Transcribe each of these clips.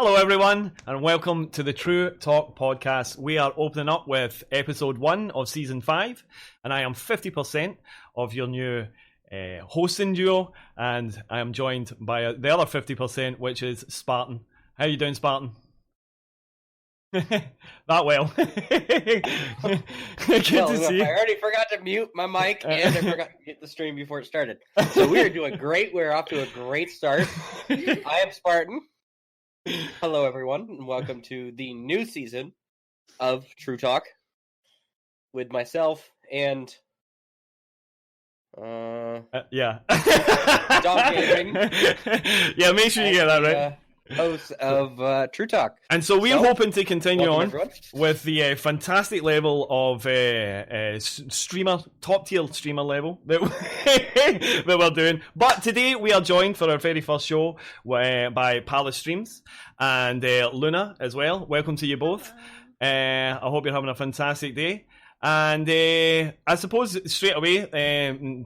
Hello everyone and welcome to the TRUtalk podcast. We are opening up with episode 1 of season 5 and I am 50% of your new hosting duo, and I am joined by the other 50%, which is Spartan. How you doing, Spartan? That well. Good to see. I already forgot to mute my mic and I forgot to mute the stream before it started. So we are doing great. We're off to a great start. I am Spartan. Hello, everyone, and welcome to the new season of TRUtalk with myself and yeah. Dogg. Yeah, make sure you get that right. Host of TRUtalk. And so we're hoping to continue on everyone. with the fantastic level of streamer, top tier streamer level that, that we're doing. But today we are joined for our very first show by PallasStreams and Luna as well. Welcome to you both. I hope you're having a fantastic day. And I suppose straight away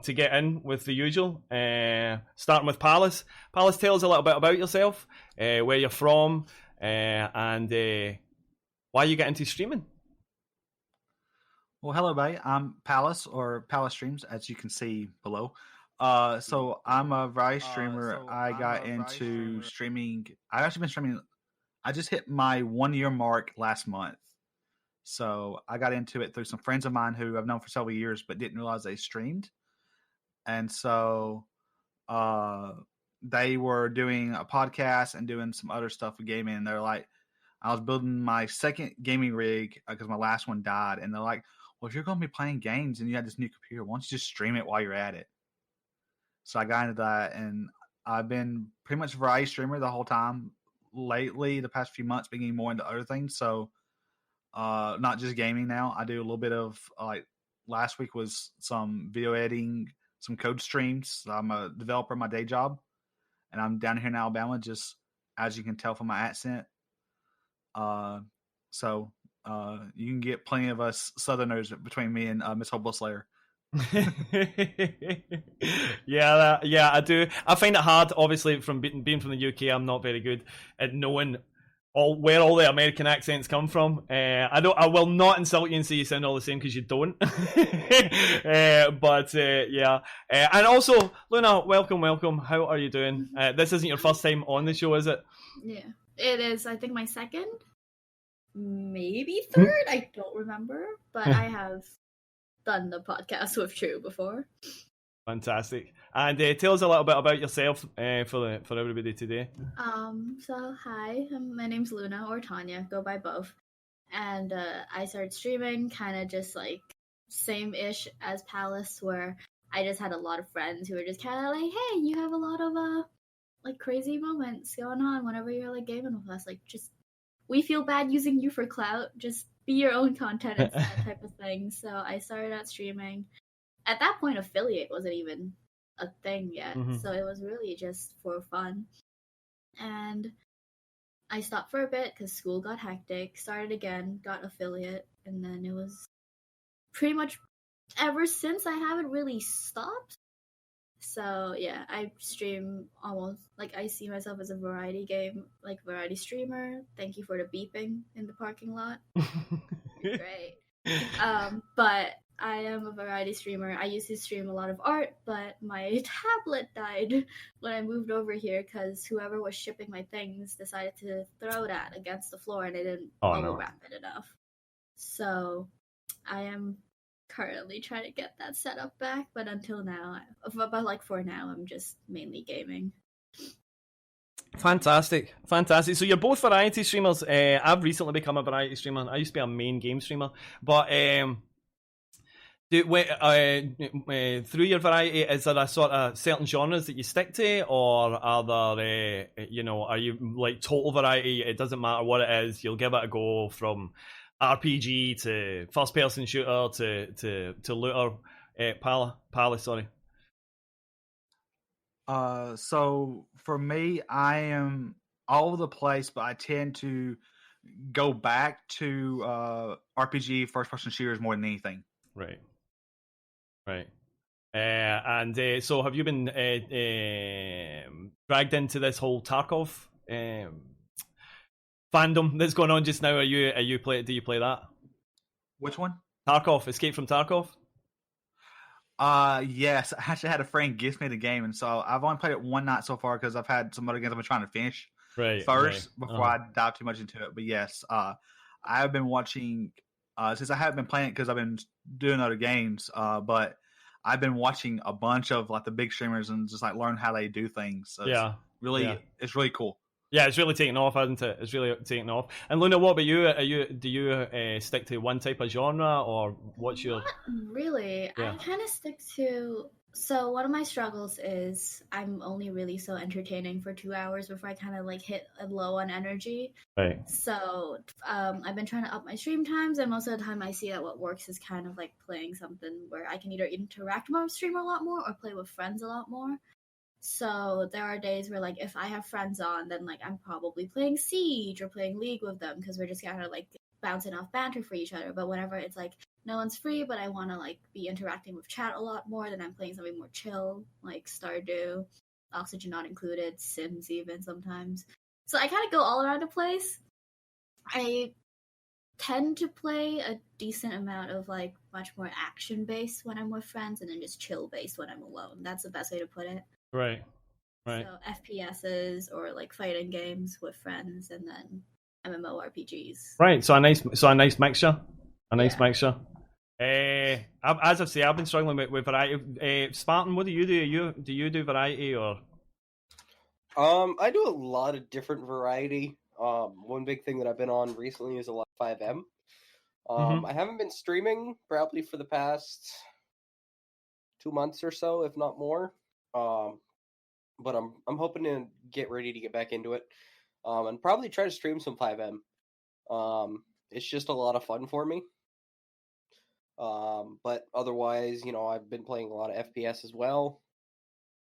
to get in with the usual, starting with Pallas. Pallas, tell us a little bit about yourself, where you're from, and why you get into streaming. Well, hello, everybody. I'm Pallas, or PallasStreams, as you can see below. So I'm a variety streamer. I got into streaming. I've actually been streaming. I just hit my 1 year mark last month. So I got into it through some friends of mine who I've known for several years, but didn't realize they streamed. And so they were doing a podcast and doing some other stuff with gaming. And they're like, I was building my second gaming rig because my last one died. And they're like, well, if you're going to be playing games and you have this new computer, why don't you just stream it while you're at it? So I got into that, and I've been pretty much a variety streamer the whole time. Lately, the past few months, been getting more into other things. So not just gaming now. I do a little bit of, like, last week was some video editing, some code streams. I'm a developer in my day job, and I'm down here in Alabama, just as you can tell from my accent. So you can get plenty of us Southerners between me and Miss Hobo Slayer. Yeah, I do. I find it hard, obviously, from being from the UK. I'm not very good at knowing where all the American accents come from. I will not insult you and say you sound all the same, because you don't. But yeah. And also, Luna, welcome. How are you doing? This isn't your first time on the show, is it? Yeah, it is. I think my second, maybe third. I don't remember, but I have done the podcast with Tru before. Fantastic. And tell us a little bit about yourself for everybody today. So hi, my name's Luna, or Tanya, go by both. And I started streaming kind of just like same-ish as Pallas, where I just had a lot of friends who were just kind of like, hey, you have a lot of like crazy moments going on whenever you're like gaming with us. Like, just, we feel bad using you for clout, just be your own content and that type of thing. So I started out streaming. At that point, affiliate wasn't even a thing yet, so it was really just for fun. And I stopped for a bit because school got hectic, started again, got affiliate, and then it was pretty much ever since I haven't really stopped. So yeah, I stream almost, like, I see myself as a variety streamer. Thank you for the beeping in the parking lot. Great. But I am a variety streamer. I used to stream a lot of art, but my tablet died when I moved over here because whoever was shipping my things decided to throw that against the floor, and they didn't bubble wrap it enough. So I am currently trying to get that set up back, but until now, for now, I'm just mainly gaming. Fantastic. So you're both variety streamers. I've recently become a variety streamer. I used to be a main game streamer, but through your variety, is there a sort of certain genres that you stick to, or are there, are you like total variety? It doesn't matter what it is, you'll give it a go, from RPG to first-person shooter to looter. Pallas, sorry. So for me, I am all over the place, but I tend to go back to RPG, first-person shooters more than anything. Right. And so have you been dragged into this whole Tarkov fandom that's going on just now. Do you play that? Which one? Tarkov, Escape from Tarkov. Yes. I actually had a friend gift me the game, and so I've only played it one night so far because I've had some other games I've been trying to finish first before I dive too much into it. But yes, I've been watching since I haven't been playing it because I've been doing other games. But I've been watching a bunch of like the big streamers and just like learn how they do things. So it's really cool. Yeah, it's really taking off, hasn't it? It's really taking off. And Luna, what about you? Do you stick to one type of genre, or what's your? Not really. Yeah. I kind of stick to. So one of my struggles is I'm only really so entertaining for 2 hours before I kind of like hit a low on energy. Right. So I've been trying to up my stream times, and most of the time I see that what works is kind of like playing something where I can either interact with my streamer a lot more or play with friends a lot more. So there are days where like if I have friends on, then like I'm probably playing Siege or playing League with them because we're just kind of like bouncing off banter for each other. But whenever it's like no one's free, but I want to like be interacting with chat a lot more, then I'm playing something more chill, like Stardew, Oxygen Not Included, Sims even sometimes. So I kind of go all around the place. I tend to play a decent amount of like much more action based when I'm with friends, and then just chill based when I'm alone. That's the best way to put it. Right. So FPSs or like fighting games with friends, and then MMORPGs. Right. So a nice mixture. Mixture. As I say, I've been struggling with variety. Spartan, what do you do? Do you do variety or? I do a lot of different variety. One big thing that I've been on recently is a lot of 5M. I haven't been streaming probably for the past 2 months or so, if not more. But I'm hoping to get ready to get back into it. And probably try to stream some 5M. It's just a lot of fun for me. But otherwise, I've been playing a lot of FPS as well.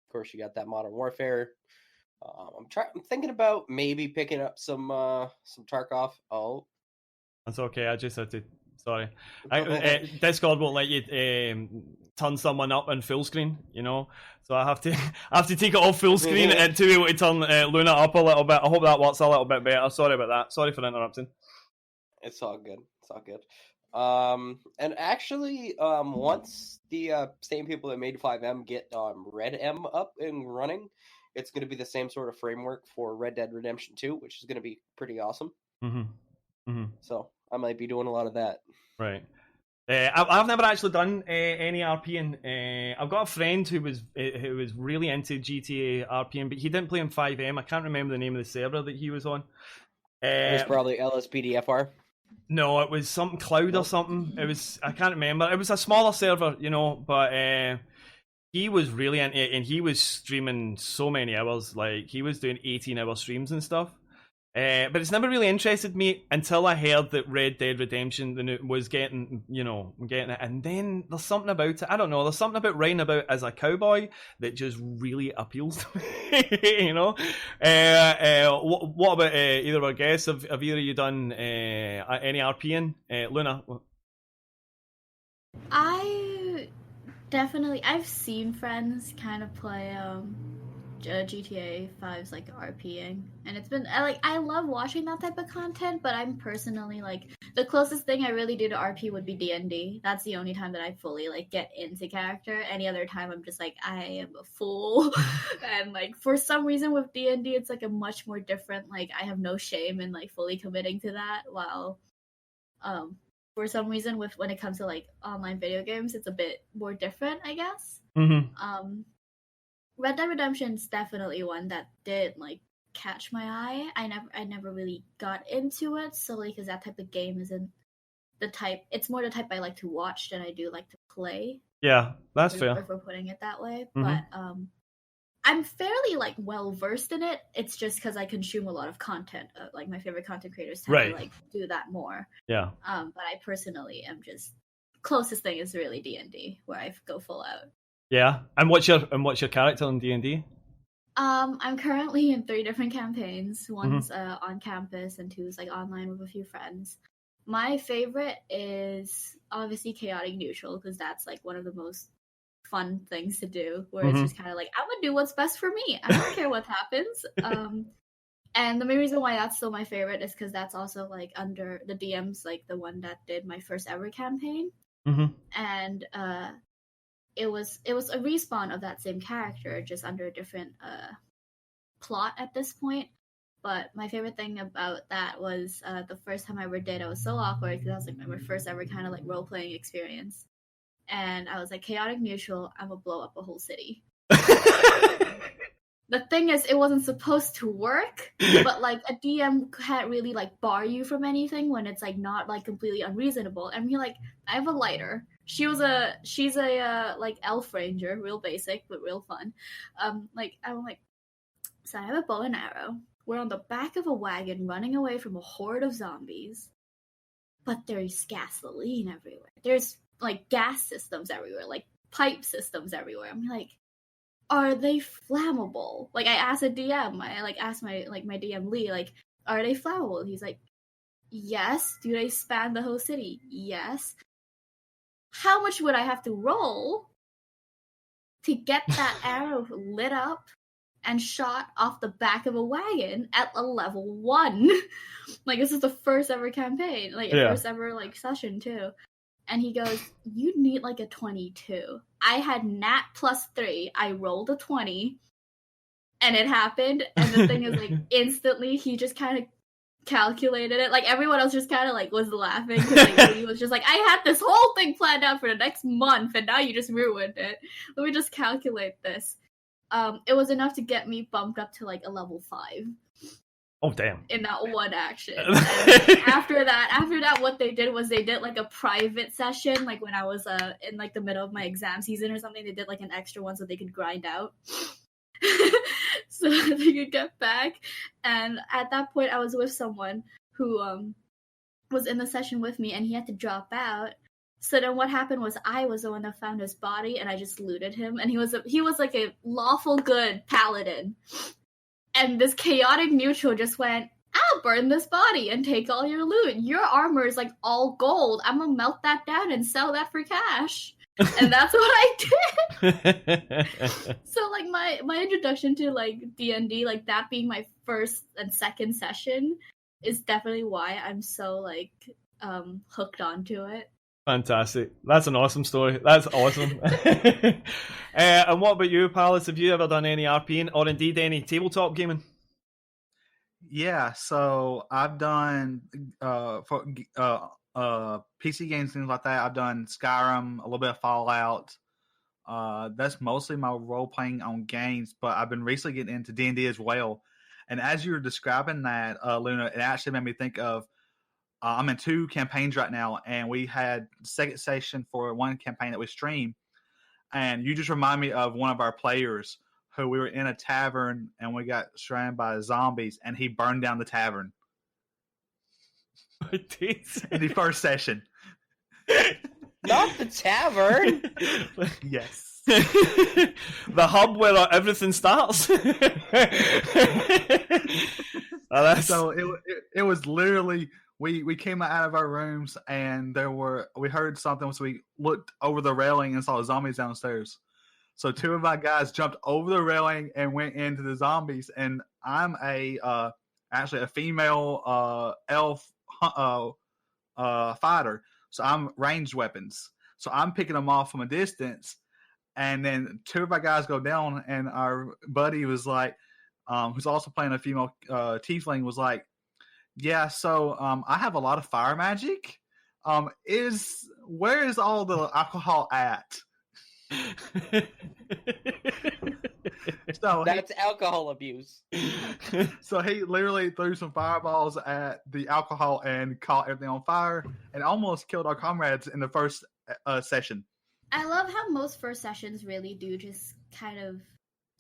Of course, you got that Modern Warfare. I'm thinking about maybe picking up some Tarkov. Oh, that's okay. I just had to. Sorry, Discord won't let you turn someone up in full screen. So I have to take it off full screen and to be able to turn Luna up a little bit. I hope that works a little bit better. Sorry about that. Sorry for interrupting. It's all good. And actually, once the same people that made 5M get Red M up and running, it's going to be the same sort of framework for Red Dead Redemption 2, which is going to be pretty awesome. So I might be doing a lot of that. Right. I've never actually done any RPing. I've got a friend who was really into GTA RPing, but he didn't play in 5M. I can't remember the name of the server that he was on. It was probably LSPDFR. No, it was something Cloud or something. I can't remember. It was a smaller server, but he was really into it, and he was streaming so many hours. Like he was doing 18-hour streams and stuff. But it's never really interested me until I heard that Red Dead Redemption was getting it. And then there's something about it. I don't know. There's something about writing about as a cowboy that just really appeals to me. What about either of our guests? Have either of you done any RPing? Luna? I've seen friends kind of play GTA 5's like RPing, and it's been I love watching that type of content, but I'm personally like the closest thing I really do to RP would be D&D. That's the only time that I fully like get into character. Any other time I'm just like I am a fool. And like for some reason with D&D it's like a much more different, like I have no shame in like fully committing to that, while for some reason when it comes to like online video games it's a bit more different, I guess. Red Dead Redemption's definitely one that did like catch my eye. I never really got into it solely because that type of game isn't the type. It's more the type I like to watch than I do like to play. Yeah, that's fair. If we're putting it that way, but I'm fairly like well versed in it. It's just because I consume a lot of content. Like my favorite content creators tend to like do that more. Yeah. But I personally am just closest thing is really D&D where I go full out. Yeah, and what's your character in D&D? I'm currently in 3 different campaigns. One's on campus, and 2's like online with a few friends. My favorite is obviously chaotic neutral because that's like one of the most fun things to do. Where it's just kind of like I'm gonna do what's best for me. I don't care what happens. And the main reason why that's still my favorite is because that's also like under the DM's like the one that did my first ever campaign, and it was a respawn of that same character, just under a different plot at this point. But my favorite thing about that was the first time I ever did, I was so awkward because that was like my first ever kind of like role playing experience, and I was like chaotic neutral. I'm gonna blow up a whole city. The thing is, it wasn't supposed to work, but like a DM can't really like bar you from anything when it's like not like completely unreasonable. And you're like, I have a lighter. She's a like elf ranger, real basic but real fun. I'm like, so I have a bow and arrow. We're on the back of a wagon running away from a horde of zombies, but there's gasoline everywhere. There's like gas systems everywhere, like pipe systems everywhere. I'm like, are they flammable? Like, I asked a DM, I asked my DM Lee, like, are they flammable? He's like, yes. Do they span the whole city? Yes. How much would I have to roll to get that arrow lit up and shot off the back of a wagon at a level 1? Like, this is the first ever campaign, like, first ever, like, session, too. And he goes, you need like a 22. I had nat +3. I rolled a 20. And it happened. And the thing is, like, instantly he just kind of calculated it. Like, everyone else just kind of, like, was laughing. Because, like, he was just like, I had this whole thing planned out for the next month. And now you just ruined it. Let me just calculate this. It was enough to get me bumped up to, like, a level 5. Oh, damn. In that one action. And after that, what they did was they did like a private session, like when I was in like the middle of my exam season or something. They did like an extra one so they could grind out. So they could get back. And at that point I was with someone who was in the session with me, and he had to drop out. So then what happened was I was the one that found his body, and I just looted him, and he was like a lawful good paladin. And this chaotic neutral just went, I'll burn this body and take all your loot. Your armor is like all gold. I'm gonna melt that down and sell that for cash. And that's what I did. So like my introduction to like D&D, like that being my first and second session, is definitely why I'm so like hooked onto it. Fantastic. That's an awesome story. That's awesome. And what about you, Pallas? Have you ever done any RPing or indeed any tabletop gaming? Yeah, so I've done for PC games, things like that. I've done Skyrim, a little bit of Fallout. That's mostly my role playing on games, but I've been recently getting into D&D as well. And as you were describing that, Luna, it actually made me think of I'm in 2 campaigns right now, and we had the second session for one campaign that we streamed. And you just remind me of one of our players who we were in a tavern and we got surrounded by zombies, and he burned down the tavern in the first session. Not the tavern. Yes. The hub where everything starts. So it was literally, we came out of our rooms and we heard something, so we looked over the railing and saw zombies downstairs. So 2 of my guys jumped over the railing and went into the zombies, and I'm actually a female elf fighter, so I'm ranged weapons. So I'm picking them off from a distance, and then 2 of my guys go down, and our buddy was like, who's also playing a female tiefling, was like, yeah, so I have a lot of fire magic. Where is all the alcohol at? That's alcohol abuse. So he literally threw some fireballs at the alcohol and caught everything on fire and almost killed our comrades in the first session. I love how most first sessions really do just kind of,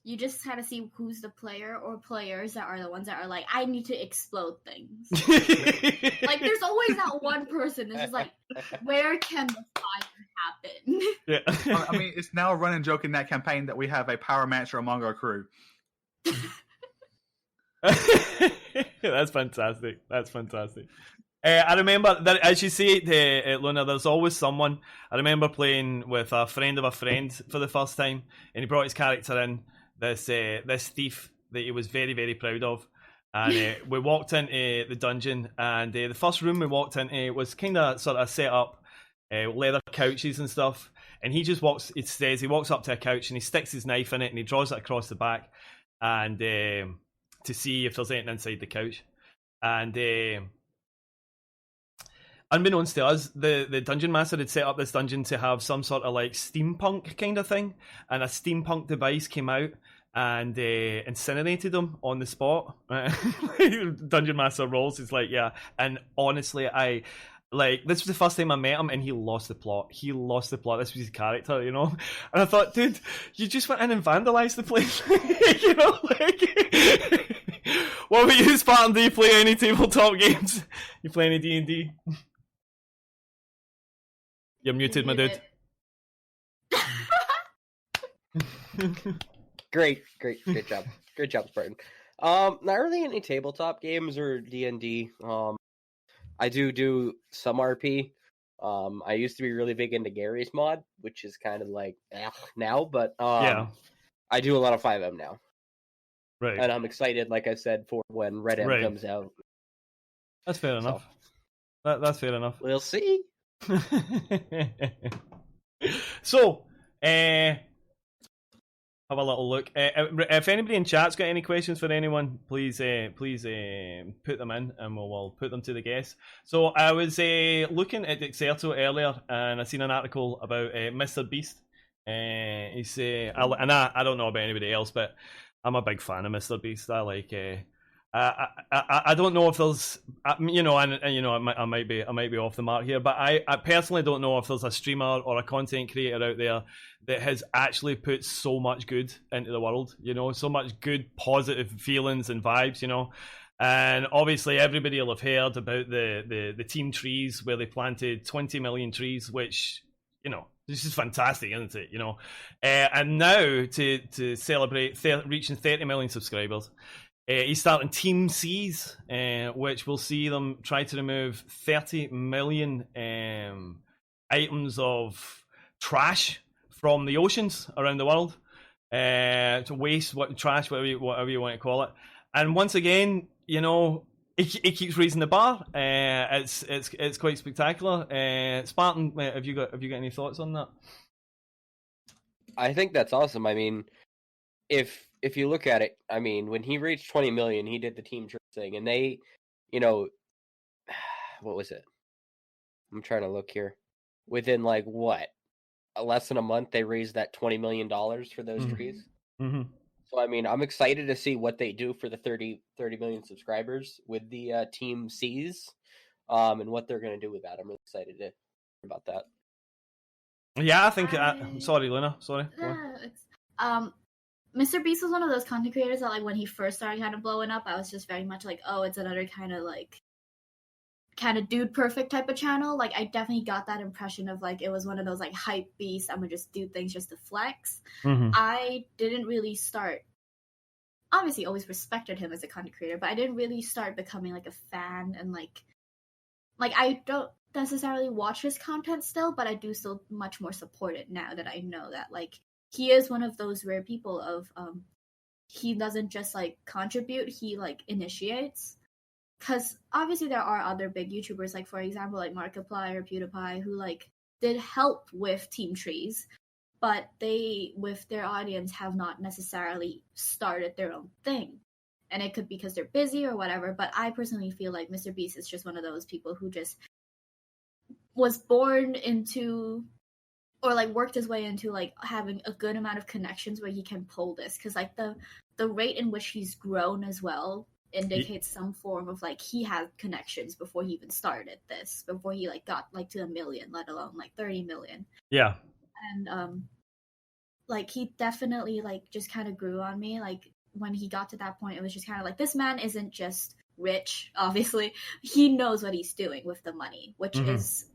you just kind of see who's the player or players that are the ones that are like, I need to explode things. Like, there's always that one person that's just like, where can the fire happen? Yeah. I mean, it's now a running joke in that campaign that we have a pyromancer among our crew. That's fantastic. That's fantastic. I remember that, as you say it, Luna, there's always someone. I remember playing with a friend of a friend for the first time, and he brought his character in, this thief that he was very, very proud of. And we walked into the dungeon, and the first room we walked into was kind of sort of set up, leather couches and stuff. And he just walks. It says he walks up to a couch and he sticks his knife in it and he draws it across the back, and to see if there's anything inside the couch. And unbeknownst to us, the dungeon master had set up this dungeon to have some sort of like steampunk kind of thing, and a steampunk device came out and incinerated him on the spot. Dungeon master rolls. It's like, yeah. And honestly, this was the first time I met him, and he lost the plot. This was his character, you know. And I thought, dude, you just went in and vandalized the place, you know. Like, what about you, Spartan? Do you play any tabletop games? You play any D&D? You're muted, my dude. Great job, Spartan. Not really any tabletop games or D&D. I do some RP. I used to be really big into Gary's mod, which is kind of like now, but yeah, I do a lot of 5M now. Right. And I'm excited, like I said, for when Red M comes out. That's fair enough. That's fair enough. We'll see. So, have a little look. If anybody in chat's got any questions for anyone, please put them in, and we'll put them to the guests. So I was looking at Exerto earlier, and I seen an article about Mr. Beast. He's I don't know about anybody else, but I'm a big fan of Mr. Beast. I like. I don't know if there's, you know, I might be off the mark here, but I personally don't know if there's a streamer or a content creator out there that has actually put so much good into the world, you know, so much good positive feelings and vibes, you know. And obviously everybody will have heard about the team trees where they planted 20 million trees, which, you know, this is fantastic, isn't it? You know, and now to celebrate reaching 30 million subscribers, he's starting Team C's, which will see them try to remove 30 million items of trash from the oceans around the world. To waste, trash, whatever you want to call it. And once again, you know, it keeps raising the bar. It's quite spectacular. Spartan, have you got any thoughts on that? I think that's awesome. I mean, if you look at it, I mean, when he reached 20 million, he did the team trip thing, and they, you know, what was it? I'm trying to look here. Within like what, less than a month, they raised that $20 million for those trees. Mm-hmm. So I mean, I'm excited to see what they do for the 30 million subscribers with the Team C's, and what they're going to do with that. I'm really excited to hear about that. Yeah, I think. Sorry, Luna. Sorry. Mr. Beast was one of those content creators that, like, when he first started kind of blowing up, I was just very much like, oh, it's another kind of dude perfect type of channel. Like, I definitely got that impression of, like, it was one of those, like, hype beasts, I'm gonna just do things just to flex. Mm-hmm. I didn't really start, obviously always respected him as a content creator, but I didn't really start becoming, like, a fan, and, like I don't necessarily watch his content still, but I do still much more support it now that I know that, like, he is one of those rare people of, he doesn't just, like, contribute, he, like, initiates. Because obviously there are other big YouTubers, like, for example, like Markiplier or PewDiePie, who, like, did help with Team Trees, but they, with their audience, have not necessarily started their own thing. And it could be because they're busy or whatever, but I personally feel like Mr. Beast is just one of those people who just was born into, or, like, worked his way into, like, having a good amount of connections where he can pull this. Because, like, the rate in which he's grown as well indicates some form of, like, he had connections before he even started this, before he, like, got, like, to 1 million, let alone, like, 30 million. Yeah. And, like, he definitely, like, just kind of grew on me. Like, when he got to that point, it was just kind of like, this man isn't just rich, obviously. He knows what he's doing with the money, which is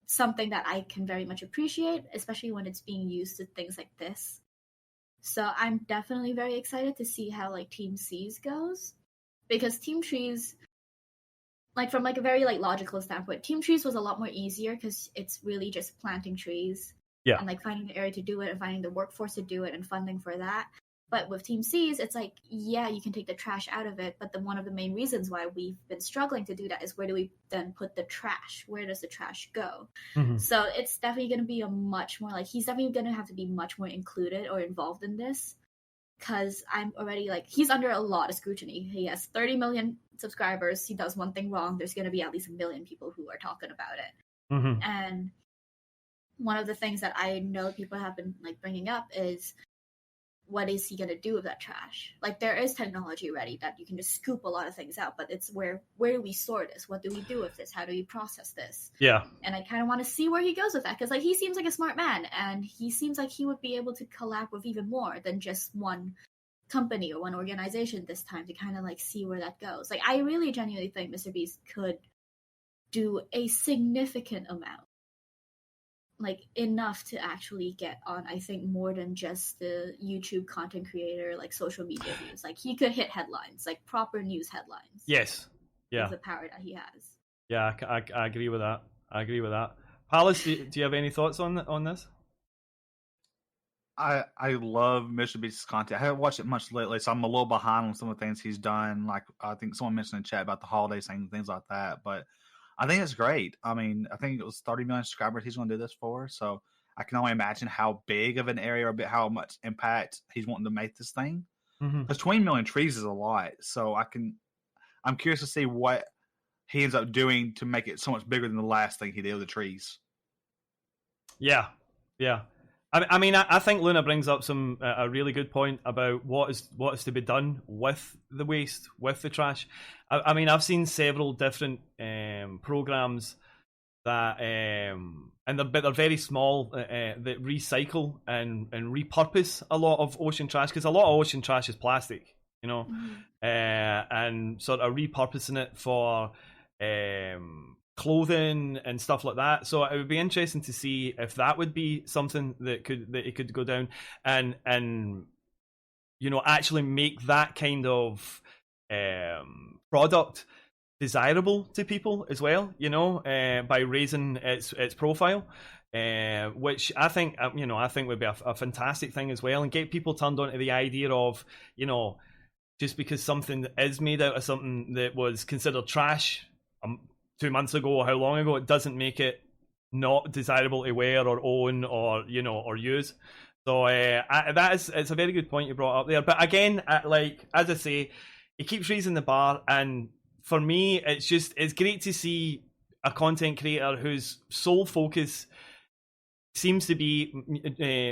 something that I can very much appreciate, especially when it's being used to things like this. So I'm definitely very excited to see how, like, Team C's goes, because Team Trees, like, from, like, a very, like, logical standpoint, Team Trees was a lot more easier because it's really just planting trees, yeah, and, like, finding the area to do it and finding the workforce to do it and funding for that. But with Team C's, it's like, yeah, you can take the trash out of it, but then one of the main reasons why we've been struggling to do that is where do we then put the trash? Where does the trash go? Mm-hmm. So it's definitely going to be a much more, like, he's definitely going to have to be much more included or involved in this, because I'm already, like, he's under a lot of scrutiny. He has 30 million subscribers. He does one thing wrong, there's going to be at least 1 million people who are talking about it. Mm-hmm. And one of the things that I know people have been, like, bringing up is, what is he going to do with that trash? Like, there is technology ready that you can just scoop a lot of things out, but it's where do we store this? What do we do with this? How do we process this? Yeah. And I kind of want to see where he goes with that, because, like, he seems like a smart man, and he seems like he would be able to collab with even more than just one company or one organization this time, to kind of, like, see where that goes. Like, I really genuinely think Mr. Beast could do a significant amount, like, enough to actually get on, I think, more than just the YouTube content creator, like, social media views. Like, he could hit headlines, like, proper news headlines. Yes. Yeah. With the power that he has. Yeah, I agree with that. I agree with that. Pallas, do you have any thoughts on this? I love Mr. Beast's content. I haven't watched it much lately, so I'm a little behind on some of the things he's done. Like, I think someone mentioned in chat about the holiday thing and things like that. But I think it's great. I mean, I think it was 30 million subscribers he's going to do this for. So I can only imagine how big of an area, or how much impact he's wanting to make this thing. Because 20 million trees is a lot. So I'm curious to see what he ends up doing to make it so much bigger than the last thing he did with the trees. Yeah. Yeah. I mean, I think Luna brings up a really good point about what is to be done with the waste, with the trash. I mean, I've seen several different programs that, but they're very small, that recycle and repurpose a lot of ocean trash, because a lot of ocean trash is plastic, you know, and sort of repurposing it for clothing and stuff like that. So it would be interesting to see if that would be something that it could go down and you know, actually make that kind of product desirable to people as well, you know, by raising its profile, which I think would be a fantastic thing as well, and get people turned on to the idea of, you know, just because something is made out of something that was considered trash 2 months ago or how long ago, it doesn't make it not desirable to wear or own or, you know, or use. So it's a very good point you brought up there. But again, like, as I say, he keeps raising the bar, and for me, it's great to see a content creator whose sole focus seems to be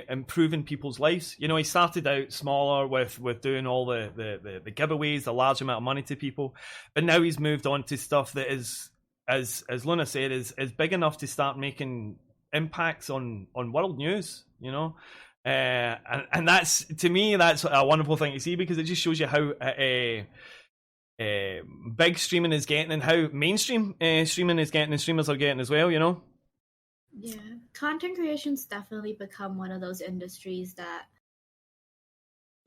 improving people's lives. You know, he started out smaller with doing all the giveaways, the large amount of money to people, but now he's moved on to stuff that is, as Luna said, is big enough to start making impacts on world news, you know. And that's, to me, that's a wonderful thing to see, because it just shows you how big streaming is getting, and how mainstream streaming is getting, and streamers are getting as well, you know. Yeah, content creation's definitely become one of those industries that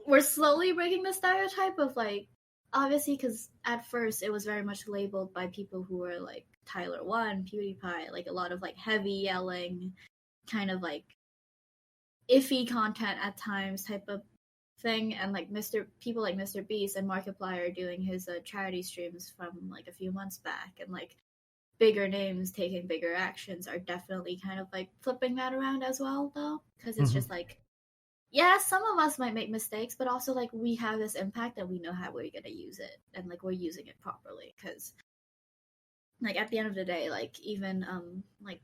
we're slowly breaking the stereotype of, like, obviously, because at first it was very much labeled by people who were like Tyler One, PewDiePie, like a lot of, like, heavy yelling, kind of like iffy content at times type of thing, and like people like Mr. Beast and Markiplier doing his charity streams from like a few months back, and like bigger names taking bigger actions are definitely kind of like flipping that around as well, though, because it's just like, yeah, some of us might make mistakes, but also, like, we have this impact and we know how we're gonna use it, and like we're using it properly, because like at the end of the day, like, even like,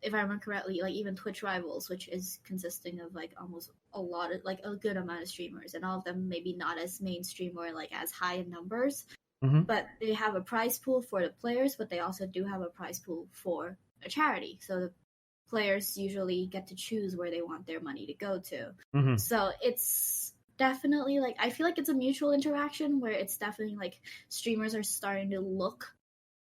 if I remember correctly, like, even Twitch Rivals, which is consisting of like almost a lot of, like, a good amount of streamers, and all of them maybe not as mainstream or like as high in numbers, but they have a prize pool for the players, but they also do have a prize pool for a charity. So the players usually get to choose where they want their money to go to. So it's definitely, like, I feel like it's a mutual interaction where it's definitely like streamers are starting to look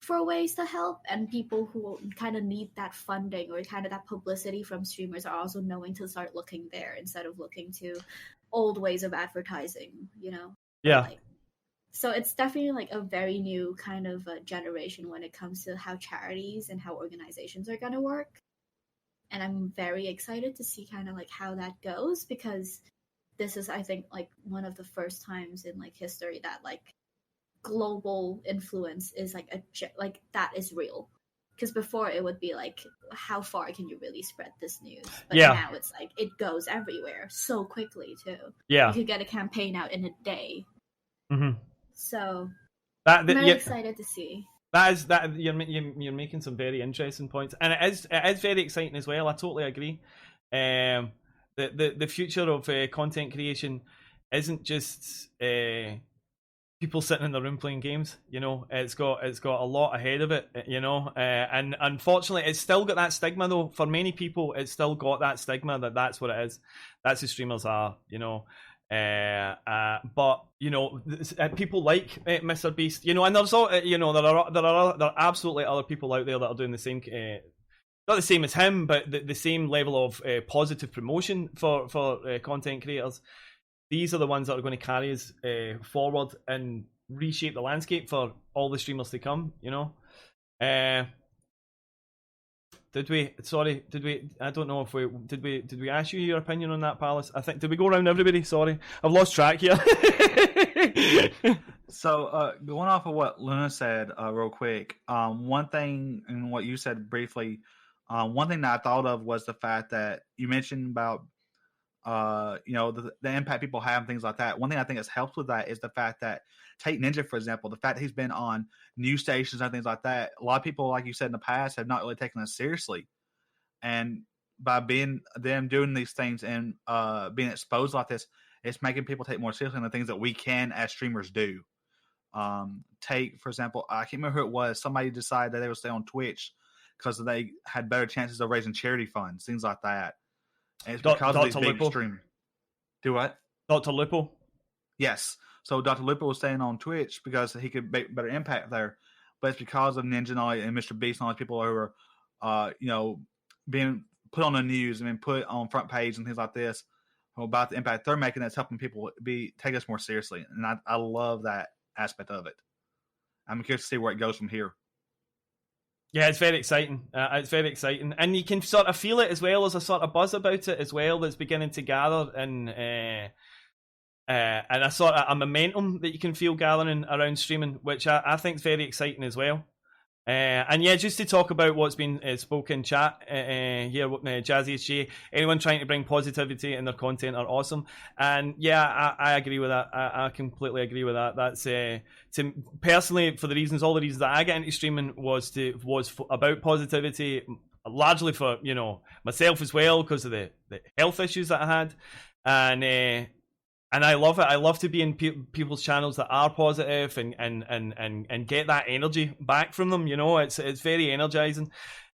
for ways to help, and people who kind of need that funding or kind of that publicity from streamers are also knowing to start looking there instead of looking to old ways of advertising, you know? Yeah. Like, so it's definitely like a very new kind of generation when it comes to how charities and how organizations are going to work. And I'm very excited to see kind of like how that goes, because this is, I think, like one of the first times in like history that like global influence is like like that is real. Because before it would be like, how far can you really spread this news? But now it's like it goes everywhere so quickly too. Yeah, you could get a campaign out in a day. So that I'm very excited to see. That you're making some very interesting points, and it is very exciting as well. I totally agree. The future of content creation isn't just people sitting in their room playing games. You know, it's got a lot ahead of it. You know, and unfortunately, it's still got that stigma though. For many people, it's still got that stigma that's what it is. That's who streamers are. You know. But you know, people like Mr. Beast, you know, and there's all, you know, there are absolutely other people out there that are doing the same, not the same as him, but the same level of positive promotion for content creators. These are the ones that are going to carry us forward and reshape the landscape for all the streamers to come. You know. Did we? Sorry, did we? I don't know if we did. We ask you your opinion on that, Pallas? I think did we go around everybody? Sorry, I've lost track here. So, going off of what Luna said, real quick, one thing and what you said briefly, one thing that I thought of was the fact that you mentioned about, you know, the impact people have and things like that. One thing I think has helped with that is the fact that take Ninja, for example, the fact that he's been on news stations and things like that. A lot of people, like you said in the past, have not really taken us seriously. And by being them doing these things and being exposed like this, it's making people take more seriously the things that we can as streamers do. Take, for example, I can't remember who it was. Somebody decided that they would stay on Twitch because they had better chances of raising charity funds, things like that. And it's because of these big streamers. Do what? Dr. Lupo? Yes. So Dr. Lupo was staying on Twitch because he could make better impact there. But it's because of Ninja and Mr. Beast and all these people who are, you know, being put on the news and being put on front page and things like this about the impact they're making that's helping people take us more seriously. And I love that aspect of it. I'm curious to see where it goes from here. Yeah, it's very exciting. It's very exciting, and you can sort of feel it as well. There's a sort of buzz about it as well that's beginning to gather, and a momentum that you can feel gathering around streaming, which I think is very exciting as well. And yeah, just to talk about what's been spoken chat here, Jazzy HJ, anyone trying to bring positivity in their content are awesome. And yeah, I agree with that. I completely agree with that. That's to personally, for all the reasons that I get into streaming was about positivity, largely for, you know, myself as well, because of the health issues that I had. And I love it. I love to be in people's channels that are positive and get that energy back from them. You know, it's very energizing.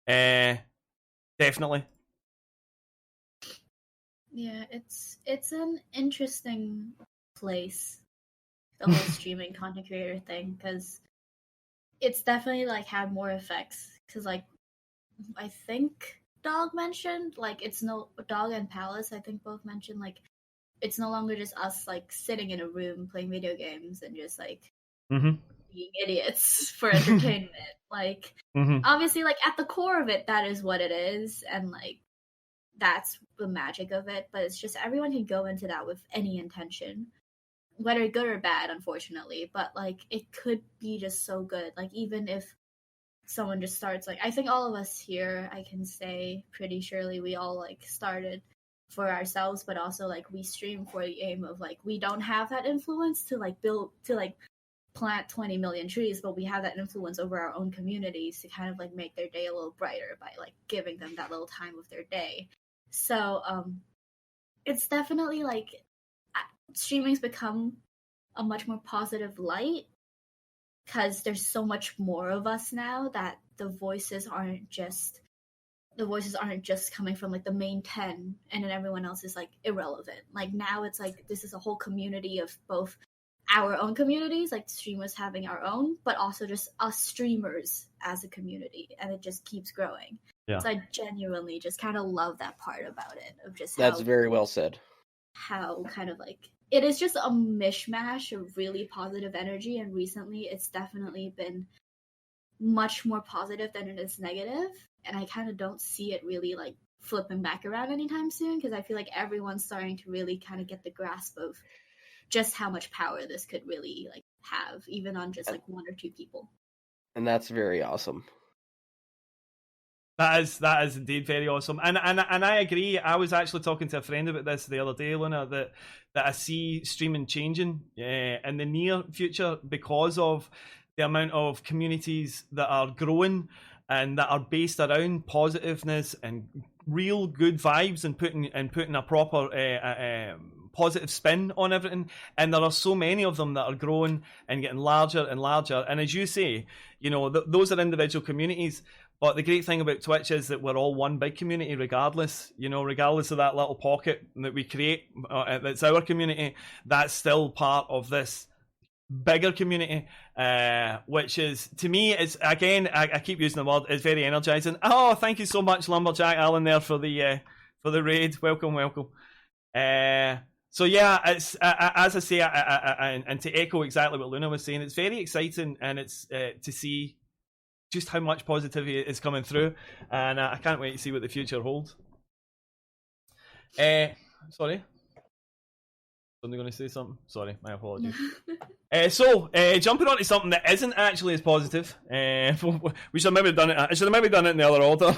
Definitely. Yeah, it's an interesting place, the whole streaming content creator thing, because it's definitely like had more effects. Because like I think Dogg mentioned, like Dogg and Pallas, I think both mentioned like. It's no longer just us like sitting in a room playing video games and just like being idiots for entertainment. Like obviously, like at the core of it, that is what it is, and like that's the magic of it. But it's just everyone can go into that with any intention, whether good or bad, unfortunately. But like it could be just so good. Like even if someone just starts, like I think all of us here, I can say pretty surely we all like started for ourselves, but also like we stream for the aim of like we don't have that influence to like plant 20 million trees, but we have that influence over our own communities to kind of like make their day a little brighter by like giving them that little time of their day. So it's definitely like streaming's become a much more positive light because there's so much more of us now that the voices aren't just coming from like the main 10 and then everyone else is like irrelevant. Like now it's like this is a whole community of both our own communities, like streamers having our own, but also just us streamers as a community, and it just keeps growing. Yeah. So I genuinely just kind of love that part about it, of just that's very well said. How kind of like it is just a mishmash of really positive energy, and recently it's definitely been much more positive than it is negative, and I kind of don't see it really like flipping back around anytime soon, because I feel like everyone's starting to really kind of get the grasp of just how much power this could really like have, even on just like one or two people. And that's very awesome. That is indeed very awesome, and I agree. I was actually talking to a friend about this the other day, Luna, that I see streaming changing in the near future because of the amount of communities that are growing and that are based around positiveness and real good vibes and putting a proper positive spin on everything. And there are so many of them that are growing and getting larger and larger. And as you say, you know, those are individual communities. But the great thing about Twitch is that we're all one big community regardless, you know, regardless of that little pocket that we create, that's our community, that's still part of this bigger community, which is, to me, is, again, I keep using the word, it's very energizing. Oh, thank you so much, Lumberjack Alan, there for the raid. Welcome. So yeah, it's as I say, and to echo exactly what Luna was saying, it's very exciting, and it's to see just how much positivity is coming through, and I can't wait to see what the future holds. Sorry? Somebody going to say something? Sorry, my apologies. So, jumping on to something that isn't actually as positive, we should have maybe done it. I should have maybe done it in the other order.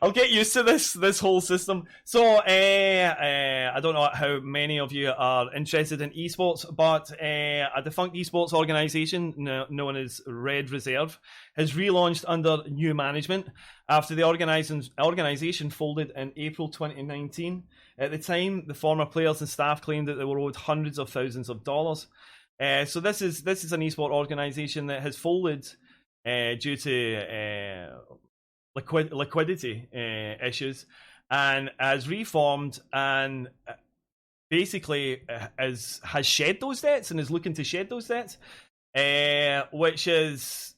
I'll get used to this whole system. So, I don't know how many of you are interested in esports, but a defunct esports organisation known as Red Reserve has relaunched under new management after the organisation folded in April 2019. At the time, the former players and staff claimed that they were owed hundreds of thousands of dollars. So this is an esport organisation that has folded due to liquidity issues, and has reformed and basically has shed those debts and is looking to shed those debts, which is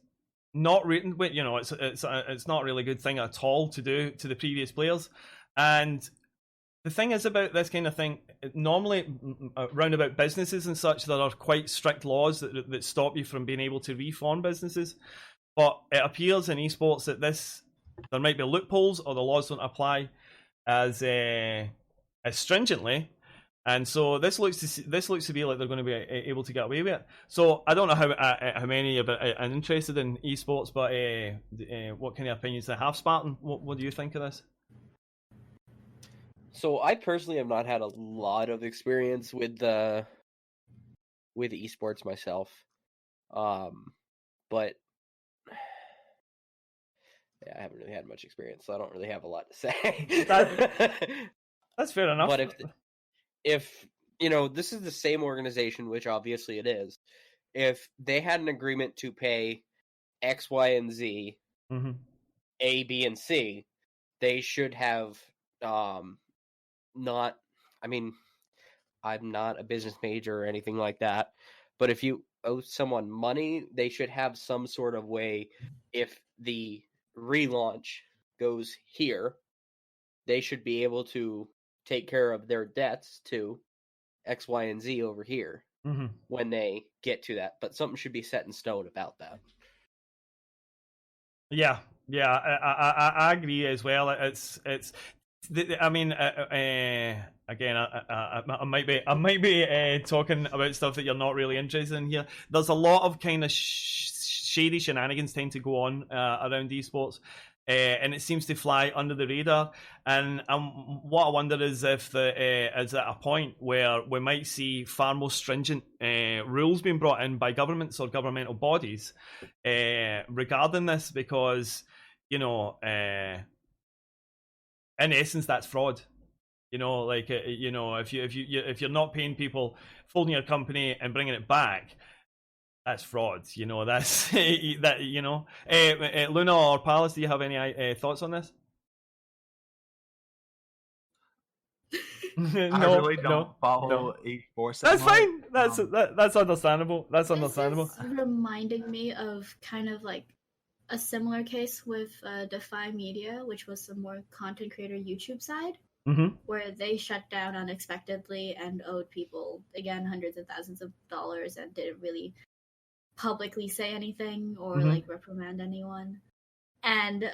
not written. You know, it's not really a good thing at all to do to the previous players. And the thing is about this kind of thing, normally around about businesses and such, there are quite strict laws that stop you from being able to reform businesses. But it appears in esports that there might be loopholes, or the laws don't apply as stringently. And so this looks to be like they're going to be able to get away with it. So I don't know how many of it are interested in esports, but what kind of opinions they have. Spartan, what do you think of this? So I personally have not had a lot of experience with esports myself, but yeah, I haven't really had much experience, so I don't really have a lot to say. That's fair enough. But if you know, this is the same organization, which obviously it is, if they had an agreement to pay X, Y, and Z, mm-hmm. A, B, and C, they should have not. I mean, I'm not a business major or anything like that, but if you owe someone money, they should have some sort of way. If the relaunch goes here, they should be able to take care of their debts to X, Y, and Z over here mm-hmm. when they get to that. But something should be set in stone about that. Yeah, I agree as well. It's. I mean, again, I might be talking about stuff that you're not really interested in here. There's a lot of kind of shady shenanigans tend to go on around esports, and it seems to fly under the radar. And what I wonder is if is at a point where we might see far more stringent rules being brought in by governments or governmental bodies regarding this, because you know. In essence, that's fraud. You know, like you know, if you're not paying people, folding your company and bringing it back, that's fraud. You know, that's that. You know, Luna or Pallas, do you have any thoughts on this? I really don't follow esports. That's fine. That's understandable. That's understandable. This is reminding me of kind of like a similar case with Defy Media, which was the more content creator YouTube side, mm-hmm. where they shut down unexpectedly and owed people, again, hundreds of thousands of dollars, and didn't really publicly say anything or mm-hmm. like reprimand anyone. And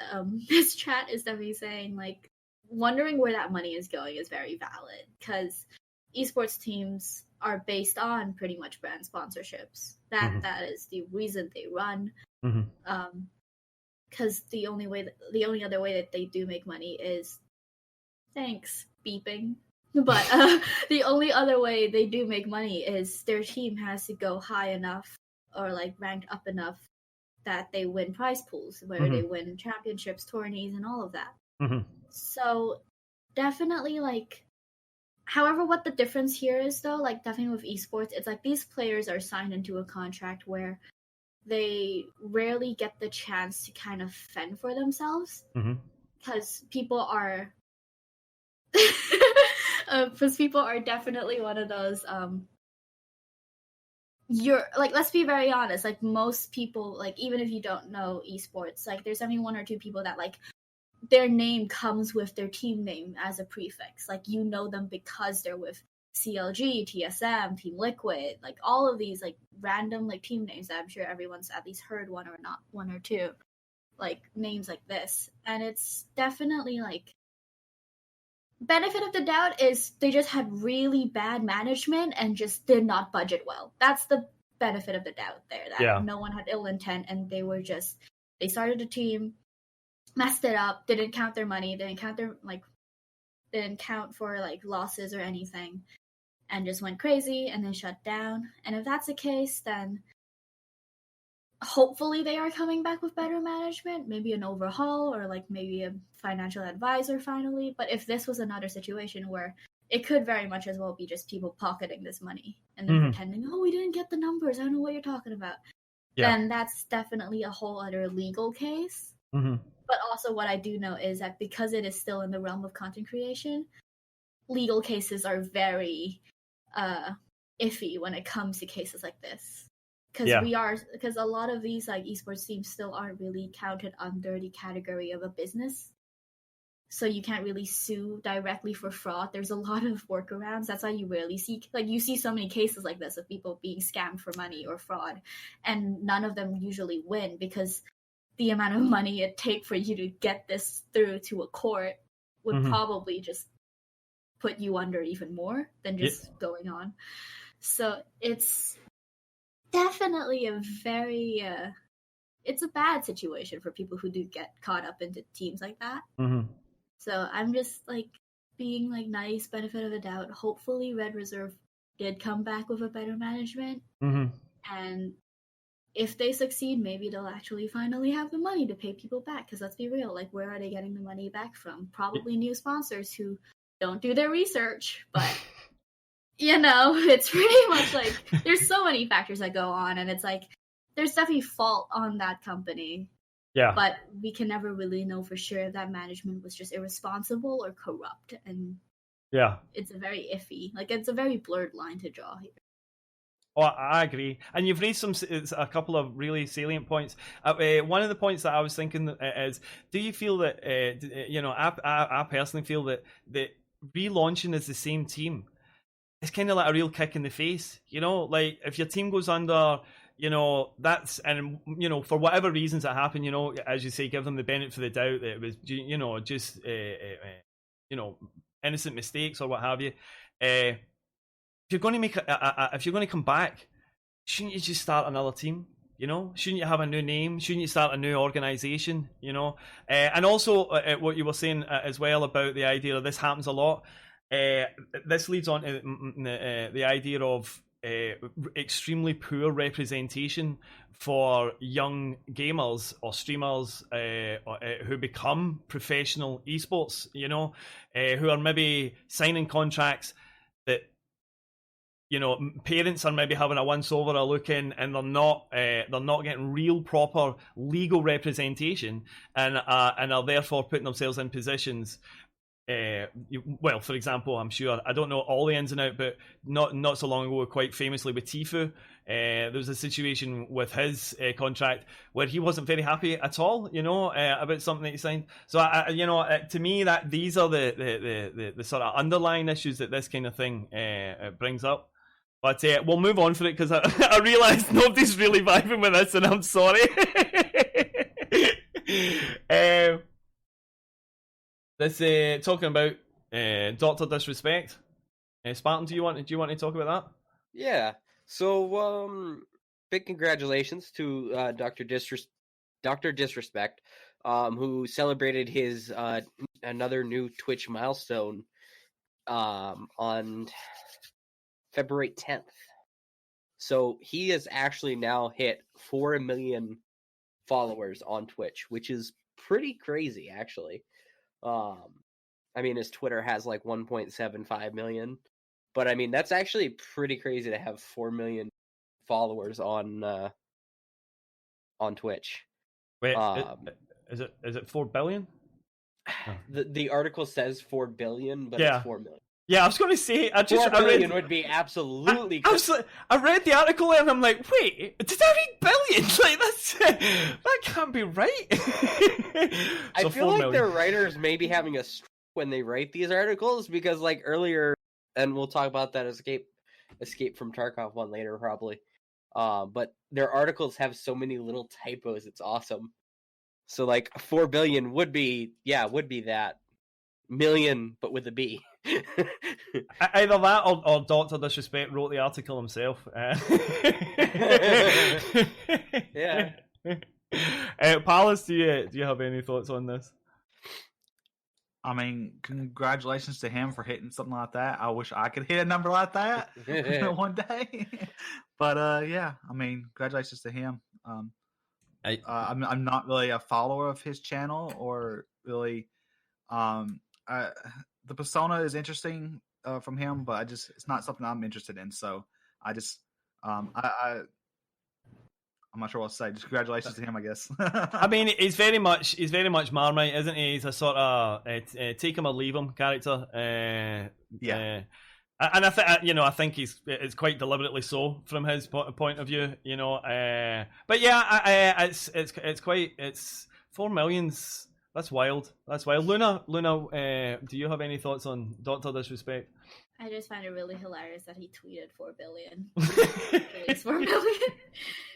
this chat is definitely saying, like, wondering where that money is going is very valid, because esports teams are based on pretty much brand sponsorships. That is the reason they run. Because the only other way that they do make money is, thanks beeping, but the only other way they do make money is their team has to go high enough or like ranked up enough that they win prize pools where they win championships, tourneys, and all of that. So definitely, like, however, what the difference here is, though, like, definitely with esports, it's like these players are signed into a contract where they rarely get the chance to kind of fend for themselves, because people are definitely one of those you're like, let's be very honest, like, most people, like, even if you don't know esports, like, there's only one or two people that, like, their name comes with their team name as a prefix. Like, you know them because they're with CLG, TSM, Team Liquid, like, all of these, like, random, like, team names that I'm sure everyone's at least heard one or two, like, names like this. And it's definitely, like, benefit of the doubt is they just had really bad management and just did not budget well. That's the benefit of the doubt there, that no one had ill intent, and they started a team, messed it up, didn't count their money, didn't count for, like, losses or anything, and just went crazy and then shut down. And if that's the case, then hopefully they are coming back with better management, maybe an overhaul, or like maybe a financial advisor finally. But if this was another situation where it could very much as well be just people pocketing this money and then pretending, oh, we didn't get the numbers, I don't know what you're talking about, then that's definitely a whole other legal case. But also what I do know is that because it is still in the realm of content creation, legal cases are very iffy when it comes to cases like this. Because a lot of these, like, esports teams still aren't really counted under the category of a business. So you can't really sue directly for fraud. There's a lot of workarounds. That's why you rarely see, like, you see so many cases like this of people being scammed for money or fraud, and none of them usually win, because the amount of money it takes for you to get this through to a court would probably just put you under even more than just going on. So it's definitely a very it's a bad situation for people who do get caught up into teams like that. So I'm just, like, being, like, nice, benefit of the doubt. Hopefully Red Reserve did come back with a better management, and if they succeed, maybe they'll actually finally have the money to pay people back. Because let's be real, like, where are they getting the money back from? Probably new sponsors who don't do their research, but you know, it's pretty much like there's so many factors that go on, and it's like there's definitely fault on that company. Yeah. But we can never really know for sure if that management was just irresponsible or corrupt, and it's a very iffy, like, it's a very blurred line to draw here. Oh, I agree. And you've raised a couple of really salient points. One of the points that I was thinking is, do you feel that, you know, I personally feel that relaunching as the same team, it's kind of like a real kick in the face, you know? Like, if your team goes under, you know, that's, and, you know, for whatever reasons that happen, you know, as you say, give them the benefit of the doubt that it was, you know, just, you know, innocent mistakes or what have you. If you're going to make if you're going to come back, shouldn't you just start another team? You know, shouldn't you have a new name? Shouldn't you start a new organization? You know, and also what you were saying as well about the idea of this happens a lot. This leads on to the idea of extremely poor representation for young gamers or streamers who become professional esports. You know, who are maybe signing contracts that, you know, parents are maybe having a once over a look in, and they're not getting real proper legal representation, and are therefore putting themselves in positions. Well, for example, I'm sure, I don't know all the ins and outs, but not so long ago, quite famously with Tifu, there was a situation with his contract where he wasn't very happy at all, you know, about something that he signed. So, you know, to me, that these are the sort of underlying issues that this kind of thing brings up. But we'll move on for it, because I realise nobody's really vibing with this, and I'm sorry. This talking about Doctor Disrespect. Spartan, do you want to talk about that? Yeah. So, big congratulations to Dr. Disrespect, who celebrated his another new Twitch milestone on February 10th. So he has actually now hit 4 million followers on Twitch, which is pretty crazy, actually. I mean, his Twitter has like 1.75 million, but I mean, that's actually pretty crazy to have 4 million followers on Twitch. Wait, is it 4 billion? Oh. The article says 4 billion, but Yeah. it's 4 million. Yeah, I was going to say, 4 billion would be absolutely. I read the article and I'm like, wait, did I read billions? Like that can't be right. I feel like their writers may be having a stroke when they write these articles, because like earlier, and we'll talk about that escape from Tarkov one later probably. But their articles have so many little typos, it's awesome. So like 4 billion would be that million, but with a B. Either that or Dr. Disrespect wrote the article himself. Yeah. Pallas, do you have any thoughts on this? I mean, congratulations to him for hitting something like that. I wish I could hit a number like that one day. But yeah, I mean, congratulations to him. I'm not really a follower of his channel, or really. The persona is interesting from him, but it's not something I'm interested in. So I just I'm not sure what to say. Just congratulations to him, I guess. I mean, he's very much Marmite, isn't he? He's a sort of take him or leave him character. Yeah. And I think it's quite deliberately so from his point of view, But yeah, it's 4 millions. That's wild. Luna, do you have any thoughts on Dr. Disrespect? I just find it really hilarious that he tweeted 4 billion. It's 4 million.